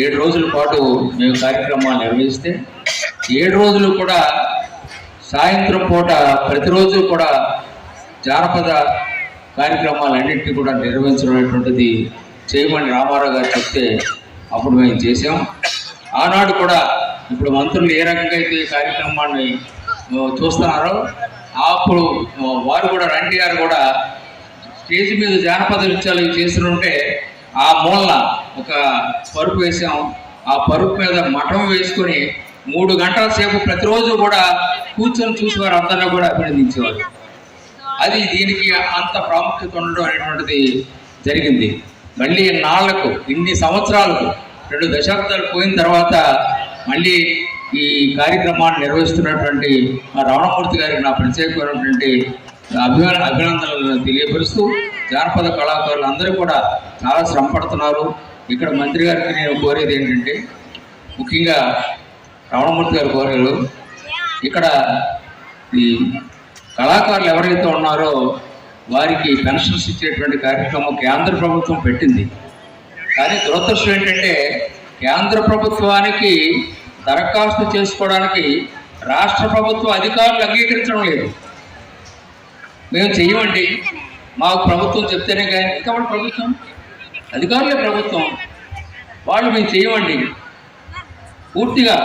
7 రోజుల పాటు మేము కార్యక్రమాలు నిర్వహిస్తే 7 రోజులు కూడా సాయంత్రం పూట ప్రతిరోజు కూడా జానపద కార్యక్రమాలన్నింటినీ కూడా నిర్వహించడం అనేటువంటిది చేయమని రామారావు గారు చెప్తే అప్పుడు మేము చేసాం. ఆనాడు కూడా ఇప్పుడు మంత్రులు ఏ రకంగా అయితే ఈ కార్యక్రమాన్ని చూస్తున్నారో అప్పుడు వారు కూడా రండి గారు కూడా స్టేజ్ మీద జానపద నృత్యాలు చేస్తుంటే ఆ మూలన ఒక పరుపు వేసాం. ఆ పరుపు మీద మఠం వేసుకొని 3 గంటల సేపు ప్రతిరోజు కూడా కూర్చొని చూసేవారు, అందరినీ కూడా అభినందించేవారు. అది దీనికి అంత ప్రాముఖ్యత ఉండడం అనేటువంటిది జరిగింది. మళ్ళీ నాళ్లకు, ఇన్ని సంవత్సరాలకు, 2 దశాబ్దాలు పోయిన తర్వాత మళ్ళీ ఈ కార్యక్రమాన్ని నిర్వహిస్తున్నటువంటి మా రమణమూర్తి గారికి నా ప్రత్యేకమైనటువంటి అభినందనలు తెలియపరుస్తూ, జానపద కళాకారులు అందరూ కూడా చాలా శ్రమ పడుతున్నారు. ఇక్కడ మంత్రి గారికి నేను కోరేది ఏంటంటే, ముఖ్యంగా రమణమూర్తి గారు కోరారు, ఇక్కడ ఈ కళాకారులు ఎవరైతే ఉన్నారో వారికి పెన్షన్స్ ఇచ్చేటువంటి కార్యక్రమం కేంద్ర ప్రభుత్వం పెట్టింది. కానీ దురదృష్టం ఏంటంటే కేంద్ర ప్రభుత్వానికి దరఖాస్తు చేసుకోవడానికి రాష్ట్ర ప్రభుత్వం అధికారులు అంగీకరించడం లేదు. మేము చెయ్యమండి, మాకు ప్రభుత్వం చెప్తేనే కానీ కాబట్టి ప్రభుత్వం అధికారులే ప్రభుత్వం వాళ్ళు మేము చేయమండి. పూర్తిగా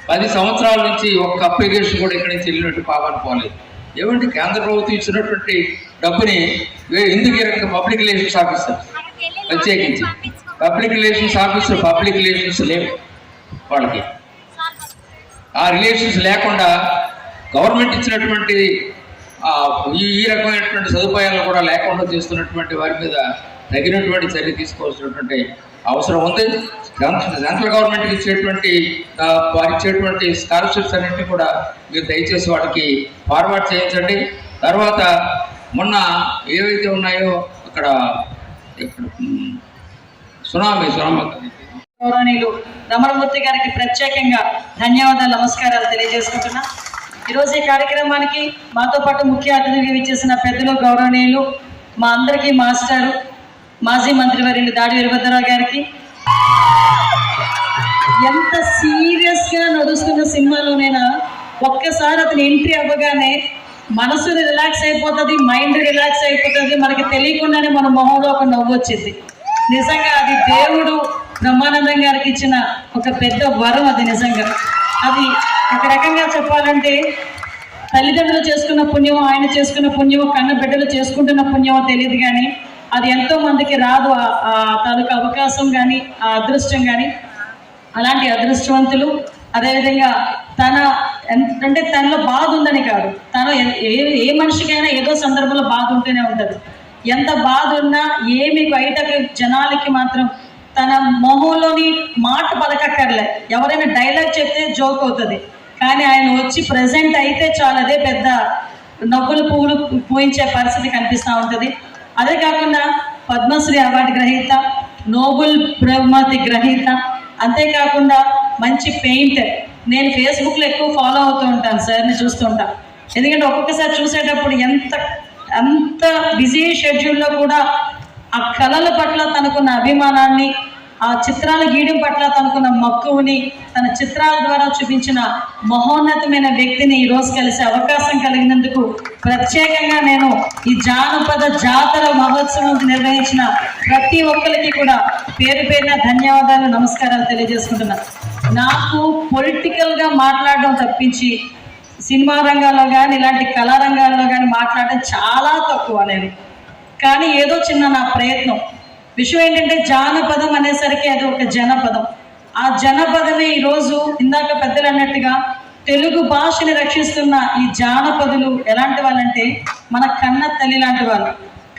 10 సంవత్సరాల నుంచి ఒక్క అప్లికేషన్ కూడా ఇక్కడి నుంచి వెళ్ళినట్టు పాపాన్ని పోలేదు. ఏమంటే కేంద్ర ప్రభుత్వం ఇచ్చినటువంటి డబ్బుని ఎందుకు ఈ రకంగా పబ్లిక్ రిలేషన్స్ ఆఫీసర్ ప్రత్యేకించి పబ్లిక్ రిలేషన్స్ లేవు వాళ్ళకి. ఆ రిలేషన్స్ లేకుండా గవర్నమెంట్ ఇచ్చినటువంటి ఈ రకమైనటువంటి సదుపాయాలు కూడా లేకుండా చేస్తున్నటువంటి వారి మీద తగినటువంటి చర్య తీసుకోవాల్సినటువంటి అవసరం ఉంది. సెంట్రల్ గవర్నమెంట్కి ఇచ్చేటువంటి స్కాలర్షిప్స్ అన్నింటినీ కూడా మీరు దయచేసి వాటికి ఫార్వర్డ్ చేయించండి. తర్వాత మొన్న ఏవైతే ఉన్నాయో అక్కడ సునామీ గౌరవనీయులు రమణమూర్తి గారికి ప్రత్యేకంగా ధన్యవాదాలు, నమస్కారాలు తెలియజేసుకుంటున్నా. ఈరోజు ఈ కార్యక్రమానికి మాతో పాటు ముఖ్య అతిథిగా ఇచ్చేసిన పెద్దలు గౌరవనీయులు మా అందరికీ మాస్టారు మాజీ మంత్రివర్యులు దాడి వీరభద్రరావు గారికి, ఎంత సీరియస్గా నడుస్తున్న సినిమాలోనైనా ఒక్కసారి అతను ఎంట్రీ అవ్వగానే మనసు రిలాక్స్ అయిపోతుంది, మైండ్ రిలాక్స్ అయిపోతుంది, మనకి తెలియకుండానే మన మొహంలో ఒక నవ్వు వచ్చింది. నిజంగా అది దేవుడు బ్రహ్మానందం గారికి ఇచ్చిన ఒక పెద్ద వరం. అది నిజంగా అది ఒక రకంగా చెప్పాలంటే తల్లిదండ్రులు చేసుకున్న పుణ్యమో, ఆయన చేసుకున్న పుణ్యమో, కన్న బిడ్డలు చేసుకుంటున్న పుణ్యమో తెలియదు, కానీ అది ఎంతో మందికి రాదు ఆ తాలూకు అవకాశం కానీ ఆ అదృష్టం కానీ. అలాంటి అదృష్టవంతులు అదేవిధంగా అంటే తనలో బాధ ఉందని కాదు, తను ఏ మనిషికైనా ఏదో సందర్భంలో బాధ ఉంటూనే ఉంటుంది. ఎంత బాధ ఉన్నా ఏమి బయటకు జనాలకి మాత్రం తన మొహంలోని మాట పలకక్కర్లే, ఎవరైనా డైలాగ్ చెప్తే జోక్ అవుతుంది, కానీ ఆయన వచ్చి ప్రజెంట్ అయితే చాలు అదే పెద్ద నవ్వులు పువ్వులు పూయించే పరిస్థితి కనిపిస్తూ ఉంటుంది. అదే కాకుండా పద్మశ్రీ అవార్డు గ్రహీత, నోబెల్ బహుమతి గ్రహీత, అంతేకాకుండా మంచి పెయింటర్. నేను ఫేస్బుక్లో ఎక్కువ ఫాలో అవుతూ ఉంటాను, సార్ని చూస్తుంటా. ఎందుకంటే ఒక్కొక్కసారి చూసేటప్పుడు అంత బిజీ షెడ్యూల్లో కూడా ఆ కళల పట్ల తనకున్న అభిమానాన్ని, ఆ చిత్రాలు గీయడం పట్ల తనకున్న మక్కువని, తన చిత్రాల ద్వారా చూపించిన మహోన్నతమైన వ్యక్తిని ఈరోజు కలిసే అవకాశం కలిగినందుకు ప్రత్యేకంగా నేను ఈ జానపద జాతర మహోత్సవం నిర్వహించిన ప్రతి ఒక్కరికి కూడా పేరు పేరున ధన్యవాదాలు, నమస్కారాలు తెలియజేసుకుంటున్నాను. నాకు పొలిటికల్గా మాట్లాడడం తప్పించి సినిమా రంగాల్లో కానీ ఇలాంటి కళారంగాల్లో కానీ మాట్లాడడం చాలా తక్కువ నేను. కానీ ఏదో చిన్న నా ప్రయత్నం. విషయం ఏంటంటే జానపదం అనేసరికి అది ఒక జనపదం. ఆ జనపదమే ఈరోజు ఇందాక పెద్దలు అన్నట్టుగా తెలుగు భాషని రక్షిస్తున్న ఈ జానపదులు ఎలాంటి వాళ్ళంటే మన కన్న తల్లి లాంటి వాళ్ళు.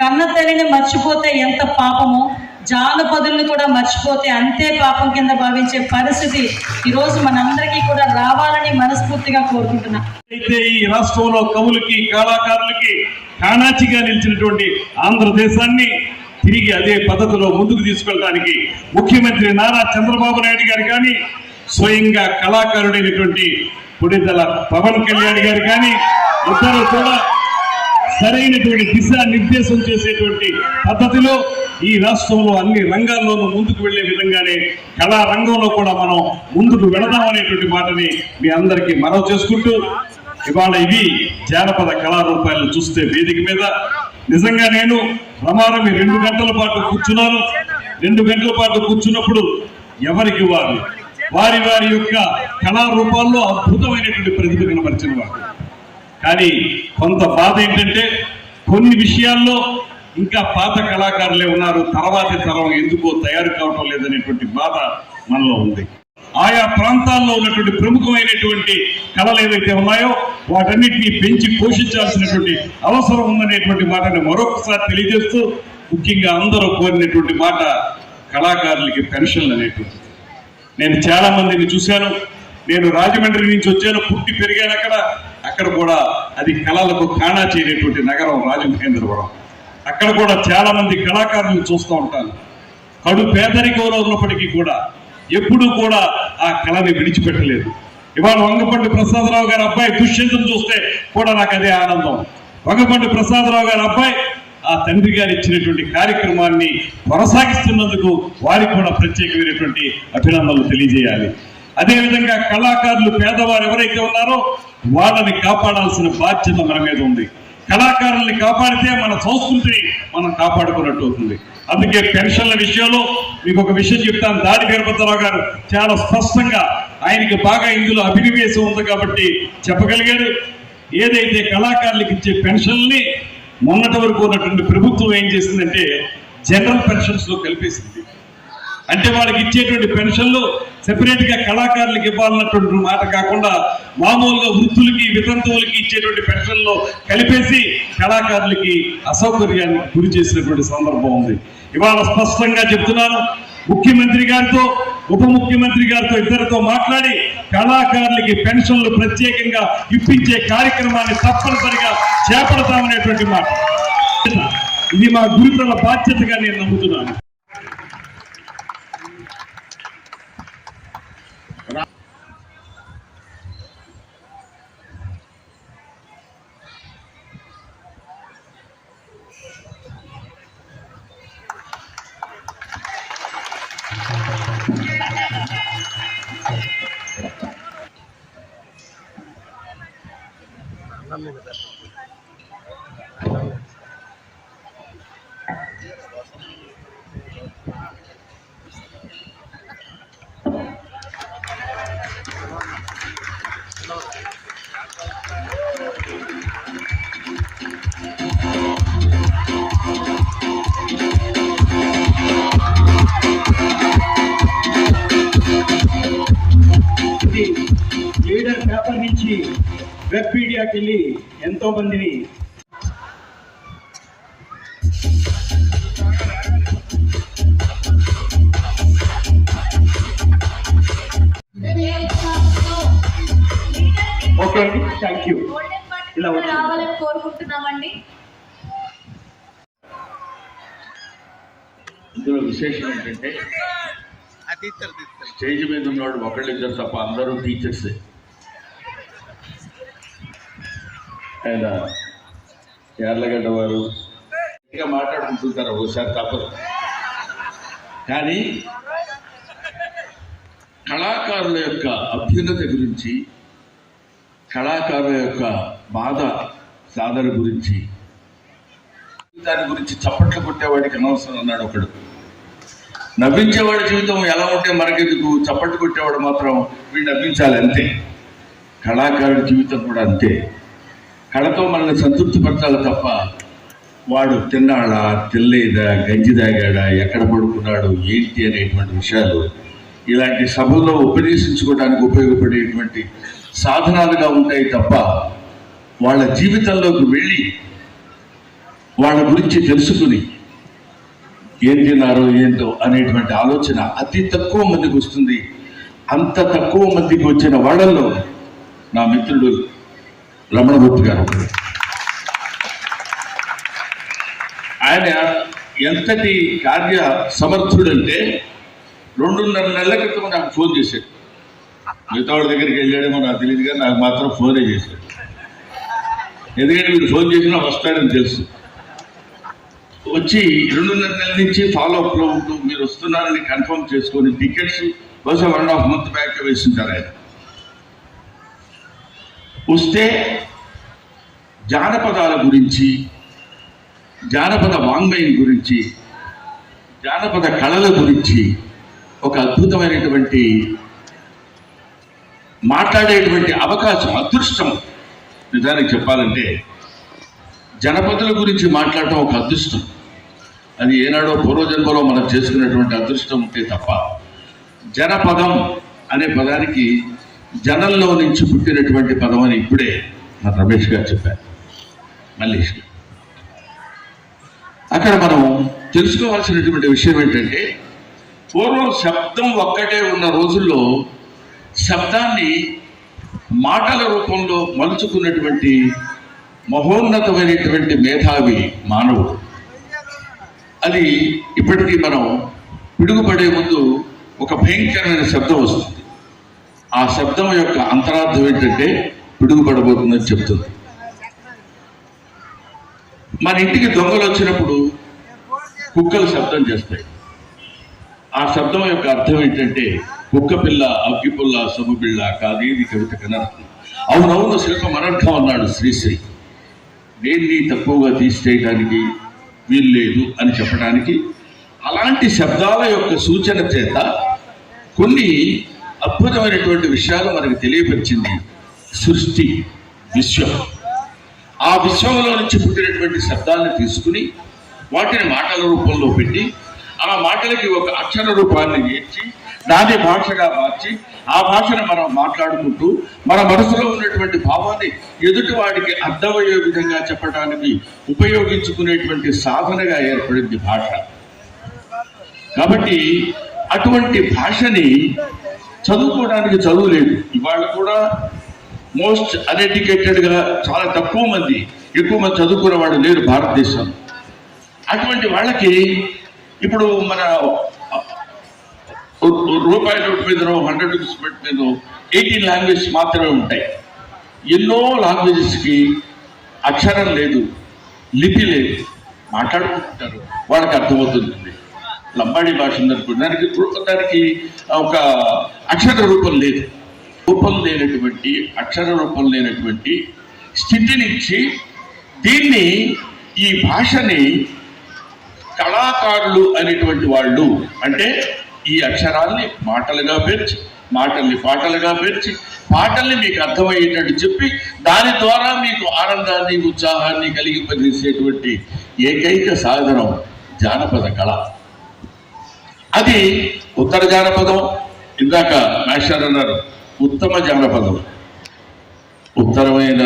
కన్న తల్లిని మర్చిపోతే ఎంత పాపమో, జానపదుల్ని కూడా మర్చిపోతే అంతే పాపం కింద భావించే పరిస్థితి ఈరోజు మనందరికీ కూడా రావాలని మనస్ఫూర్తిగా కోరుకుంటున్నా. అయితే ఈ రాష్ట్రంలో కవులకి కళాకారులకి కాణాచిగా నిలిచినటువంటి ఆంధ్రదేశాన్ని తిరిగి అదే పద్ధతిలో ముందుకు తీసుకెళ్ళడానికి ముఖ్యమంత్రి నారా చంద్రబాబు నాయుడు గారు కానీ, స్వయంగా కళాకారుడైనటువంటి పుడితల పవన్ కళ్యాణ్ గారు కానీ ఇద్దరు కూడా సరైనటువంటి దిశానిర్దేశం చేసేటువంటి పద్ధతిలో ఈ రాష్ట్రంలో అన్ని రంగాల్లోనూ ముందుకు వెళ్లే విధంగానే కళా రంగంలో కూడా మనం ముందుకు వెళదాం అనేటువంటి మాటని మీ అందరికీ మనవి చేసుకుంటూ, ఇవాళ ఇవి జానపద కళారూపాలను చూస్తే వేదిక మీద నిజంగా నేను రమారమి 2 గంటల పాటు కూర్చున్నాను. 2 గంటల పాటు కూర్చున్నప్పుడు ఎవరికి వారి యొక్క కళారూపాల్లో అద్భుతమైనటువంటి ప్రతిభ కనపరిచిన వారు. కానీ కొంత బాధ ఏంటంటే కొన్ని విషయాల్లో ఇంకా పాత కళాకారులే ఉన్నారు, తర్వాతి తరం ఎందుకో తయారు కావటం లేదనేటువంటి బాధ మనలో ఉంది. ఆయా ప్రాంతాల్లో ఉన్నటువంటి ప్రముఖమైనటువంటి కళలు ఏవైతే ఉన్నాయో వాటన్నిటినీ పెంచి పోషించాల్సినటువంటి అవసరం ఉందనేటువంటి మాటను మరొకసారి తెలియజేస్తూ, ముఖ్యంగా అందరూ కోరినటువంటి మాట కళాకారులకి పెన్షన్లు అనేటువంటి. నేను చాలా మందిని చూశాను. నేను రాజమండ్రి నుంచి వచ్చాను, పుట్టి పెరిగాను అక్కడ కూడా అది కళలకు కాణా చేయనటువంటి నగరం రాజమహేంద్రవరం. అక్కడ కూడా చాలా మంది కళాకారులను చూస్తూ ఉంటాను. కడు పేదరికంలో ఉన్నప్పటికీ కూడా ఎప్పుడూ కూడా ఆ కళని విడిచిపెట్టలేదు. ఇవాళ వంగపండి ప్రసాదరావు గారి అబ్బాయి దుష్యంతం చూస్తే కూడా నాకు అదే ఆనందం. వంగపండి ప్రసాదరావు గారి అబ్బాయి ఆ తండ్రి గారు ఇచ్చినటువంటి కార్యక్రమాన్ని కొనసాగిస్తున్నందుకు వారికి కూడా ప్రత్యేకమైనటువంటి అభినందనలు తెలియజేయాలి. అదేవిధంగా కళాకారులు, పేదవారు ఎవరైతే ఉన్నారో వాళ్ళని కాపాడాల్సిన బాధ్యత మన మీద ఉంది. కళాకారుల్ని కాపాడితే మన సంస్కృతిని మనం కాపాడుకున్నట్టు అవుతుంది. అందుకే పెన్షన్ల విషయంలో మీకు ఒక విషయం చెప్తాను. దాడి వీరభద్రరావు గారు చాలా స్పష్టంగా, ఆయనకి బాగా ఇందులో అభినవేశం ఉంది కాబట్టి చెప్పగలిగారు. ఏదైతే కళాకారులకు ఇచ్చే పెన్షన్ని మొన్నటి వరకు ఉన్నటువంటి ప్రభుత్వం ఏం చేసిందంటే జనరల్ పెన్షన్స్ లో కలిపేసింది. అంటే వాళ్ళకి ఇచ్చేటువంటి పెన్షన్లు సెపరేట్ గా కళాకారులకు ఇవ్వాలన్నటువంటి మాట కాకుండా మామూలుగా వృత్తులకి, వితంతువులకి ఇచ్చేటువంటి పెన్షన్లో కలిపేసి కళాకారులకి అసౌకర్యానికి గురి చేసినటువంటి సందర్భం ఉంది. ఇవాళ స్పష్టంగా చెప్తున్నాను, ముఖ్యమంత్రి గారితో, ఉప ముఖ్యమంత్రి గారితో ఇద్దరితో మాట్లాడి కళాకారులకి పెన్షన్లు ప్రత్యేకంగా ఇప్పించే కార్యక్రమాన్ని తప్పనిసరిగా చేపడతామనేటువంటి మాట. ఇది మా గురుతుల బాధ్యతగా నేను నమ్ముతున్నాను. లీడర్ పేపర్ నుంచి వెబ్ మీడియాకి వెళ్ళి ఎంతో మందిని ఓకే అండి, థ్యాంక్ యూ. ఇలా రావాలని కోరుకుంటున్నామండి. ఇందులో విశేషం ఏంటంటే స్టేజ్ మీద ఉన్నవాడు ఒకళ్ళిద్దరు తప్ప అందరూ టీచర్సే. ఆయన యార్లగడ్డ వారు ఇంకా మాట్లాడుకుంటుంటారు, ఒకసారి తప్పదు. కానీ కళాకారుల యొక్క అభ్యున్నతి గురించి, కళాకారుల యొక్క బాధ సాధన గురించి, దాని గురించి చప్పట్లు కొట్టేవాడికి అనవసరం అన్నాడు ఒకడు. నవ్వించేవాడి జీవితం ఎలా ఉంటే మనకెందుకు, చప్పట్లు కొట్టేవాడు మాత్రం వీడు నవ్వించాలి అంతే. కళాకారుడి జీవితం కూడా అంతే. కళతో మనల్ని సంతృప్తి పరచాలి తప్ప వాడు తిన్నాడా, తినలేదా, గంజి తాగాడా, ఎక్కడ పడుకున్నాడు, ఏంటి అనేటువంటి విషయాలు ఇలాంటి సభల్లో ఉపదేశించుకోవడానికి ఉపయోగపడేటువంటి సాధనాలుగా ఉంటాయి తప్ప వాళ్ళ జీవితంలోకి వెళ్ళి వాళ్ళ గురించి తెలుసుకుని ఏం తిన్నారో ఏంటో అనేటువంటి ఆలోచన అతి తక్కువ మందికి వస్తుంది. అంత తక్కువ మందికి వచ్చిన వాళ్ళల్లో నా మిత్రుడు రమణమూర్తి గారు. ఆయన ఎంతటి కార్య సమర్థుడంటే 2.5 నెలల క్రితం నాకు ఫోన్ చేశాడు. మిగతా వాళ్ళ దగ్గరికి వెళ్ళాడేమో నాకు తెలియదు కానీ నాకు మాత్రం ఫోనే చేశాడు. ఎందుకంటే వీడు ఫోన్ చేసినా వస్తాడని తెలుసు. వచ్చి 2.5 నెలల నుంచి ఫాలోఅప్లో ఉంటూ మీరు వస్తున్నారని కన్ఫర్మ్ చేసుకొని టికెట్స్ బహుశా 1.5 month బ్యాక్ వేస్తుంటారు. ఆయన వస్తే జానపదాల గురించి, జానపద వాంగ్మయం గురించి, జానపద కళల గురించి ఒక అద్భుతమైనటువంటి మాట్లాడేటువంటి అవకాశం, అదృష్టం. నిజానికి చెప్పాలంటే జనపదుల గురించి మాట్లాడటం ఒక అదృష్టం. అది ఏనాడో పూర్వజన్మలో మనం చేసుకున్నటువంటి అదృష్టం ఉంటే తప్ప, జనపదం అనే పదానికి జనంలో నుంచి పుట్టినటువంటి పదం అని ఇప్పుడే మన రమేష్ గారు చెప్పారు, మల్లేష్ గారు. అక్కడ మనం తెలుసుకోవాల్సినటువంటి విషయం ఏంటంటే, పూర్వం శబ్దం ఒక్కటే ఉన్న రోజుల్లో శబ్దాన్ని మాటల రూపంలో మలుచుకున్నటువంటి మహోన్నతమైనటువంటి మేధావి మానవుడు. అది ఇప్పటికీ మనం పిడుగుపడే ముందు ఒక భయంకరమైన శబ్దం వస్తుంది. ఆ శబ్దం యొక్క అంతరార్థం ఏంటంటే పిడుగుపడబోతుందని చెప్తుంది. మన ఇంటికి దొంగలు వచ్చినప్పుడు కుక్కలు శబ్దం చేస్తాయి. ఆ శబ్దం యొక్క అర్థం ఏంటంటే కుక్క పిల్ల, అగ్గిపుల్ల, సొమ్ముపిల్ల కాదు, ఇది కవిత కనర్థం. అవునవును శిల్పం అనర్థం అన్నాడు శ్రీశ్రీ. దేన్ని తక్కువగా తీసేయడానికి వీలు లేదు అని చెప్పడానికి అలాంటి శబ్దాల యొక్క సూచన చేత కొన్ని అద్భుతమైనటువంటి విషయాలు మనకు తెలియపరిచింది సృష్టి, విశ్వం. ఆ విశ్వంలో నుంచి పుట్టినటువంటి శబ్దాలను తీసుకుని వాటిని మాటల రూపంలో పెట్టి ఆ మాటలకి ఒక అక్షర రూపాన్ని నేర్చి దాన్ని భాషగా మార్చి ఆ భాషను మనం మాట్లాడుకుంటూ మన మనసులో ఉన్నటువంటి భావాన్ని ఎదుటివాడికి అర్థమయ్యే విధంగా చెప్పడానికి ఉపయోగించుకునేటువంటి సాధనగా ఏర్పడింది భాష. కాబట్టి అటువంటి భాషని చదువుకోవడానికి చదువు లేదు. ఇవాళ కూడా మోస్ట్ అన్ఎడ్యుకేటెడ్గా చాలా తక్కువ మంది, ఎక్కువ మంది చదువుకున్న వాళ్ళు లేరు భారతదేశంలో. అటువంటి వాళ్ళకి ఇప్పుడు మన రూపాయి నోట్ మీద 100 రూపీస్ నోట్ మీద 18 లాంగ్వేజ్ మాత్రమే ఉంటాయి. ఎన్నో లాంగ్వేజెస్కి అక్షరం లేదు, లిపి లేదు, మాట్లాడుకుంటుంటారు, వాళ్ళకి అర్థమవుతుంది. లంబాడీ భాష ఉందనుకోండి, దానికి ఒక అక్షర రూపం లేదు. రూపం లేనటువంటి, అక్షర రూపం లేనటువంటి స్థితినిచ్చి దీన్ని, ఈ భాషని కళాకారులు అనేటువంటి వాళ్ళు అంటే ఈ అక్షరాల్ని మాటలుగా పేర్చి, మాటల్ని పాటలుగా పేర్చి, పాటల్ని మీకు అర్థమయ్యేటట్టు చెప్పి దాని ద్వారా మీకు ఆనందాన్ని, ఉత్సాహాన్ని కలిగింపజేసేటువంటి ఏకైక సాధనం జానపద కళ. అది ఉత్తర జానపదం. ఇందాక మాస్టర్ అన్నారు ఉత్తమ జానపదం. ఉత్తరమైన,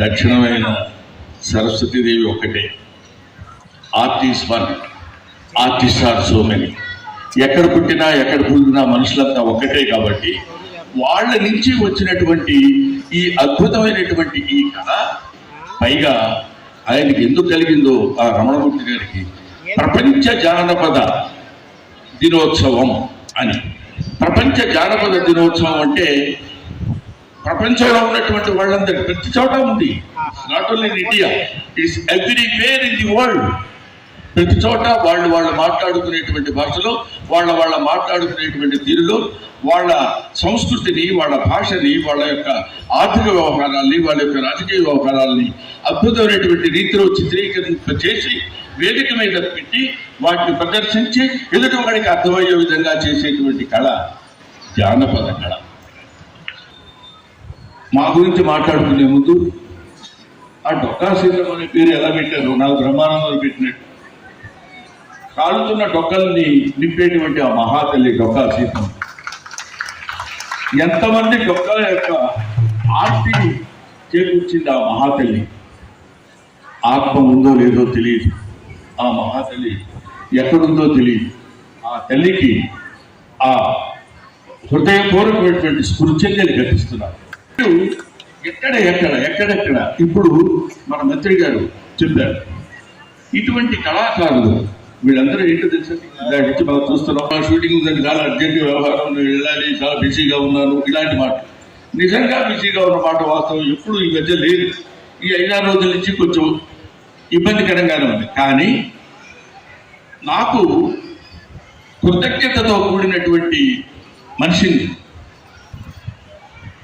దక్షిణమైన సరస్వతీదేవి ఒక్కటే. Artist one, artist are so many. ఎక్కడ పుట్టినా ఎక్కడ పుట్టినా మనుషులంతా ఒక్కటే. కాబట్టి వాళ్ళ నుంచి వచ్చినటువంటి ఈ అద్భుతమైనటువంటి ఈ కళ పైగా ఆయనకి ఎందుకు కలిగిందో ఆ రమణమూర్తి గారికి ప్రపంచ జానపద దినోత్సవం అని. ప్రపంచ జానపద దినోత్సవం అంటే ప్రపంచంలో ఉన్నటువంటి వాళ్ళందరూ ప్రతి చోట ఉంది. Not only in India, it's everywhere in the world. ప్రతి చోట వాళ్ళు మాట్లాడుకునేటువంటి భాషలో, వాళ్ళ మాట్లాడుకునేటువంటి తీరులో వాళ్ళ సంస్కృతిని, వాళ్ళ భాషని, వాళ్ళ యొక్క ఆర్థిక వ్యవహారాల్ని, వాళ్ళ యొక్క రాజకీయ వ్యవహారాల్ని అద్భుతమైనటువంటి రీతిలో చిత్రీకరింప చేసి వేదిక మీద పెట్టి వాటిని ప్రదర్శించి ఎదుటి వాడికి అర్థమయ్యే విధంగా చేసేటువంటి కళ జానపద కళ. మా గురించి మాట్లాడుకునే ముందు ఆ డొక్కా సీతం అనే పేరు ఎలా పెట్టారు, నాకు బ్రహ్మానందం పెట్టినట్టు. కాలుతున్న డొక్కల్ని నింపేటువంటి ఆ మహాతల్లి డొక్కా సీతం. ఎంతమంది డొక్కల యొక్క ఆర్తిని చేకూర్చింది ఆ మహాతల్లి. ఆత్మ ఉందో లేదో తెలియదు, ఆ మహాతల్లి ఎక్కడుందో తెలియదు. ఆ తల్లికి ఆ హృదయపూర్వకమైనటువంటి స్ఫూర్తిని కల్పిస్తున్నారు. ఎక్కడెక్కడ ఇప్పుడు మన మంత్రి గారు చెప్పారు, ఇటువంటి కళాకారులు వీళ్ళందరూ ఏంటో తెలుసు. నుంచి మనం చూస్తున్నాం, షూటింగ్ ఉందని చాలా అర్జెంట్ వ్యవహారం, వెళ్ళాలి, చాలా బిజీగా ఉన్నాను, ఇలాంటి మాట. నిజంగా బిజీగా ఉన్న మాట వాస్తవం. ఎప్పుడు ఈ మధ్య లేదు. ఈ 5-6 రోజుల నుంచి కొంచెం ఇబ్బందికరంగానే ఉంది. కానీ నాకు కృతజ్ఞతతో కూడినటువంటి మనిషిని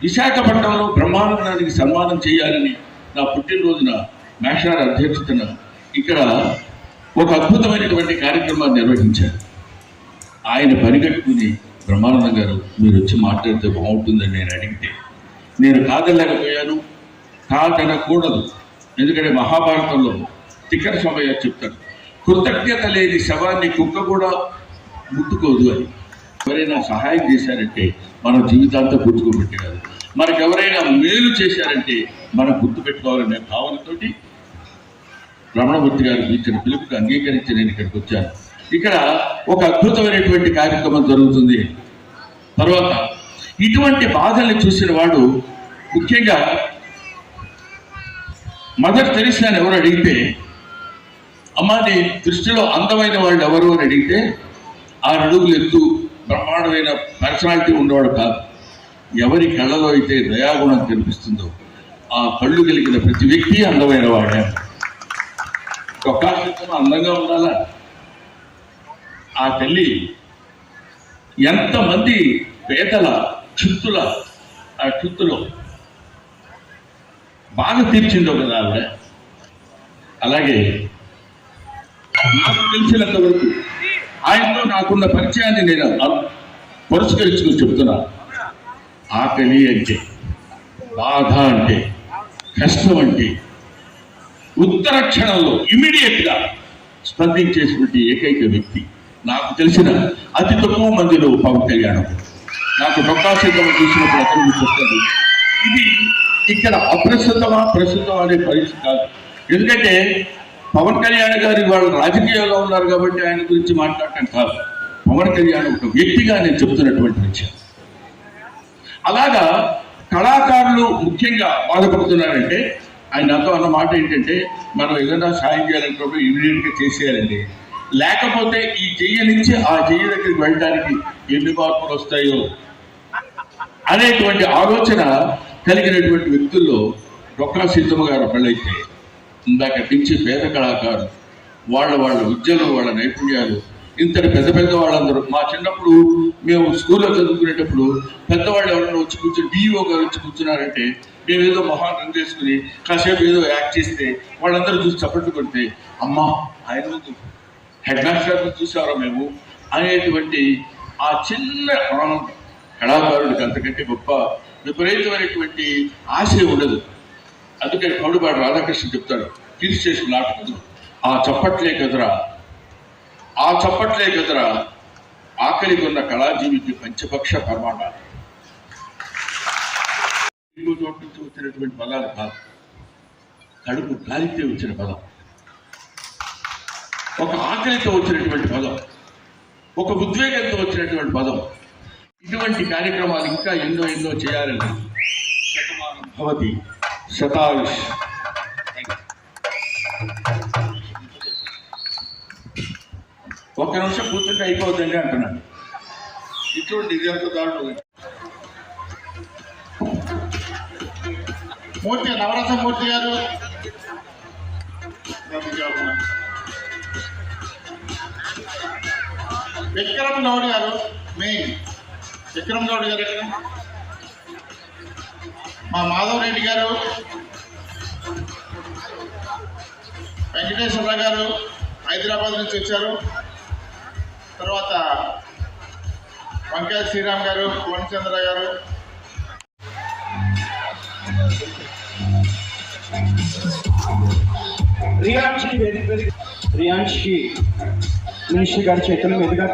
విశాఖపట్నంలో బ్రహ్మానందానికి సన్మానం చేయాలని నా పుట్టినరోజున మేషార్ అధ్యక్షతన ఇక్కడ ఒక అద్భుతమైనటువంటి కార్యక్రమాన్ని నిర్వహించారు. ఆయన పరిగెట్టుకుని బ్రహ్మానందం గారు మీరు వచ్చి మాట్లాడితే బాగుంటుందని నేను అడిగితే నేను కాదనలేకపోయాను. కాదనకూడదు. ఎందుకంటే మహాభారతంలో తిక్కర సమయ చెప్తారు, కృతజ్ఞత లేని శవాన్ని కుక్క కూడా ముట్టుకోదు అని. ఎవరైనా సహాయం చేశారంటే మనం జీవితాంతం గుర్తుకోబెట్టేయాలి. మనకు ఎవరైనా మేలు చేశారంటే మనం గుర్తుపెట్టుకోవాలనే భావనతోటి రమణమూర్తి గారు ఇచ్చిన పిలుపుకి అంగీకరించి నేను ఇక్కడికి వచ్చాను. ఇక్కడ ఒక అద్భుతమైనటువంటి కార్యక్రమం జరుగుతుంది. తర్వాత ఇటువంటి బాధల్ని చూసిన వాడు, ముఖ్యంగా మదర్ తెరీసాని ఎవరు అడిగితే, అమ్మా నీ దృష్టిలో అందమైన వాళ్ళు ఎవరు అని అడిగితే 6 అడుగులు ఎత్తు బ్రహ్మాండమైన పర్సనాలిటీ ఉండేవాడు కాదు. ఎవరి కళ్ళలో అయితే దయాగుణం కనిపిస్తుందో ఆ కళ్ళు కలిగిన ప్రతి వ్యక్తి అందమైన వాడే. ఒక్క అందంగా ఉండాలా? ఆ తల్లి ఎంతమంది పేదల చుత్తులో బాగా తీర్చిందో కదా ఆవిడ. అలాగే నాకు తెలిసినంత వరకు ఆయనతో నాకున్న పరిచయాన్ని నేను పురస్కరించుకుని చెప్తున్నా. ఆకలి అంటే, బాధ అంటే, కష్టం అంటే ఉత్తర క్షణంలో ఇమీడియట్గా స్పందించేటువంటి ఏకైక వ్యక్తి నాకు తెలిసిన అతి తక్కువ మందిలో పవన్ కళ్యాణ్. నాకు డొక్కాసీతమ చూసినప్పుడు అతను గుర్తొస్తుంది. ఇది ఇక్కడ అప్రస్తుతమా ప్రస్తుతం అనే పరిస్థితి కాదు. ఎందుకంటే పవన్ కళ్యాణ్ గారి వాళ్ళు రాజకీయాల్లో ఉన్నారు కాబట్టి ఆయన గురించి మాట్లాడటం కాదు. పవన్ కళ్యాణ్ ఒక వ్యక్తిగా నేను చెబుతున్నటువంటి విషయం. అలాగా కళాకారులు ముఖ్యంగా బాధపడుతున్నారంటే ఆయన నాతో అన్న మాట ఏంటంటే, మనం ఏదైనా సాయం చేయాలనుకుంటే ఇమీడియట్గా చేసేయాలండి, లేకపోతే ఈ చెయ్యి నుంచి ఆ చెయ్యి దగ్గరికి వెళ్ళడానికి ఎన్ని మార్పులు వస్తాయో అనేటువంటి ఆలోచన కలిగినటువంటి వ్యక్తుల్లో డొక్కా సీతమ్మ గారు ఒకళ్ళైతే, ఇందాక నుంచి పేద కళాకారులు వాళ్ళ విద్యలు, వాళ్ళ నైపుణ్యాలు, ఇంతటి పెద్ద వాళ్ళందరూ. మా చిన్నప్పుడు మేము స్కూల్లో చదువుకునేటప్పుడు పెద్దవాళ్ళు ఎవరైనా వచ్చి కూర్చొని డిఈఓ గారు వచ్చి కూర్చున్నారంటే మేము ఏదో మొహాన్ని రంగు చేసుకుని కాసేపు ఏదో యాక్ట్ చేస్తే వాళ్ళందరూ చూసి చప్పట్లు కొడితే, అమ్మా ఆయన ముందు హెడ్ మాస్టర్ చూసారా మేము అనేటువంటి ఆ చిన్న ఆనందం కళాకారుడికి అంతకంటే గొప్ప విపరీతమైనటువంటి ఆశ ఉండదు. అందుకని కౌడుబాడు రాధాకృష్ణ చెప్తాడు హిల్ స్టేషన్ నాటకం, ఆ చప్పట్లే కదరా ఆకలికి ఉన్న కళాజీవికి పంచపక్ష ప్రమాణాలు. ఇంకో చోటు నుంచి వచ్చినటువంటి పదాలు కాదు, కడుపు గాలితో వచ్చిన పదం, ఒక ఆకలితో వచ్చినటువంటి పదం, ఒక ఉద్వేగంతో వచ్చినటువంటి పదం. ఇటువంటి కార్యక్రమాలు ఇంకా ఎన్నో చేయాలని శతమానం భవతి శతాయుష్. ఒక్క నిమిషం కూర్చుంటే అయిపోతుందండి అంటున్నాను. ఇటువంటి ఇదంతా దారుణం. మూర్తి నవరసమూర్తి గారు, విక్రమ్ గౌడ్ గారు, మెయిన్ విక్రమ్ గౌడ్ గారు ఎక్కడ, మా మాధవ్ రెడ్డి గారు, వెంకటేశ్వర గారు హైదరాబాద్ నుంచి వచ్చారు. తర్వాత వంకాయ శ్రీరామ్ గారు, కోనచంద్ర గారు, రియాన్షి మినిస్టర్ గారి చేతుల మీదుగా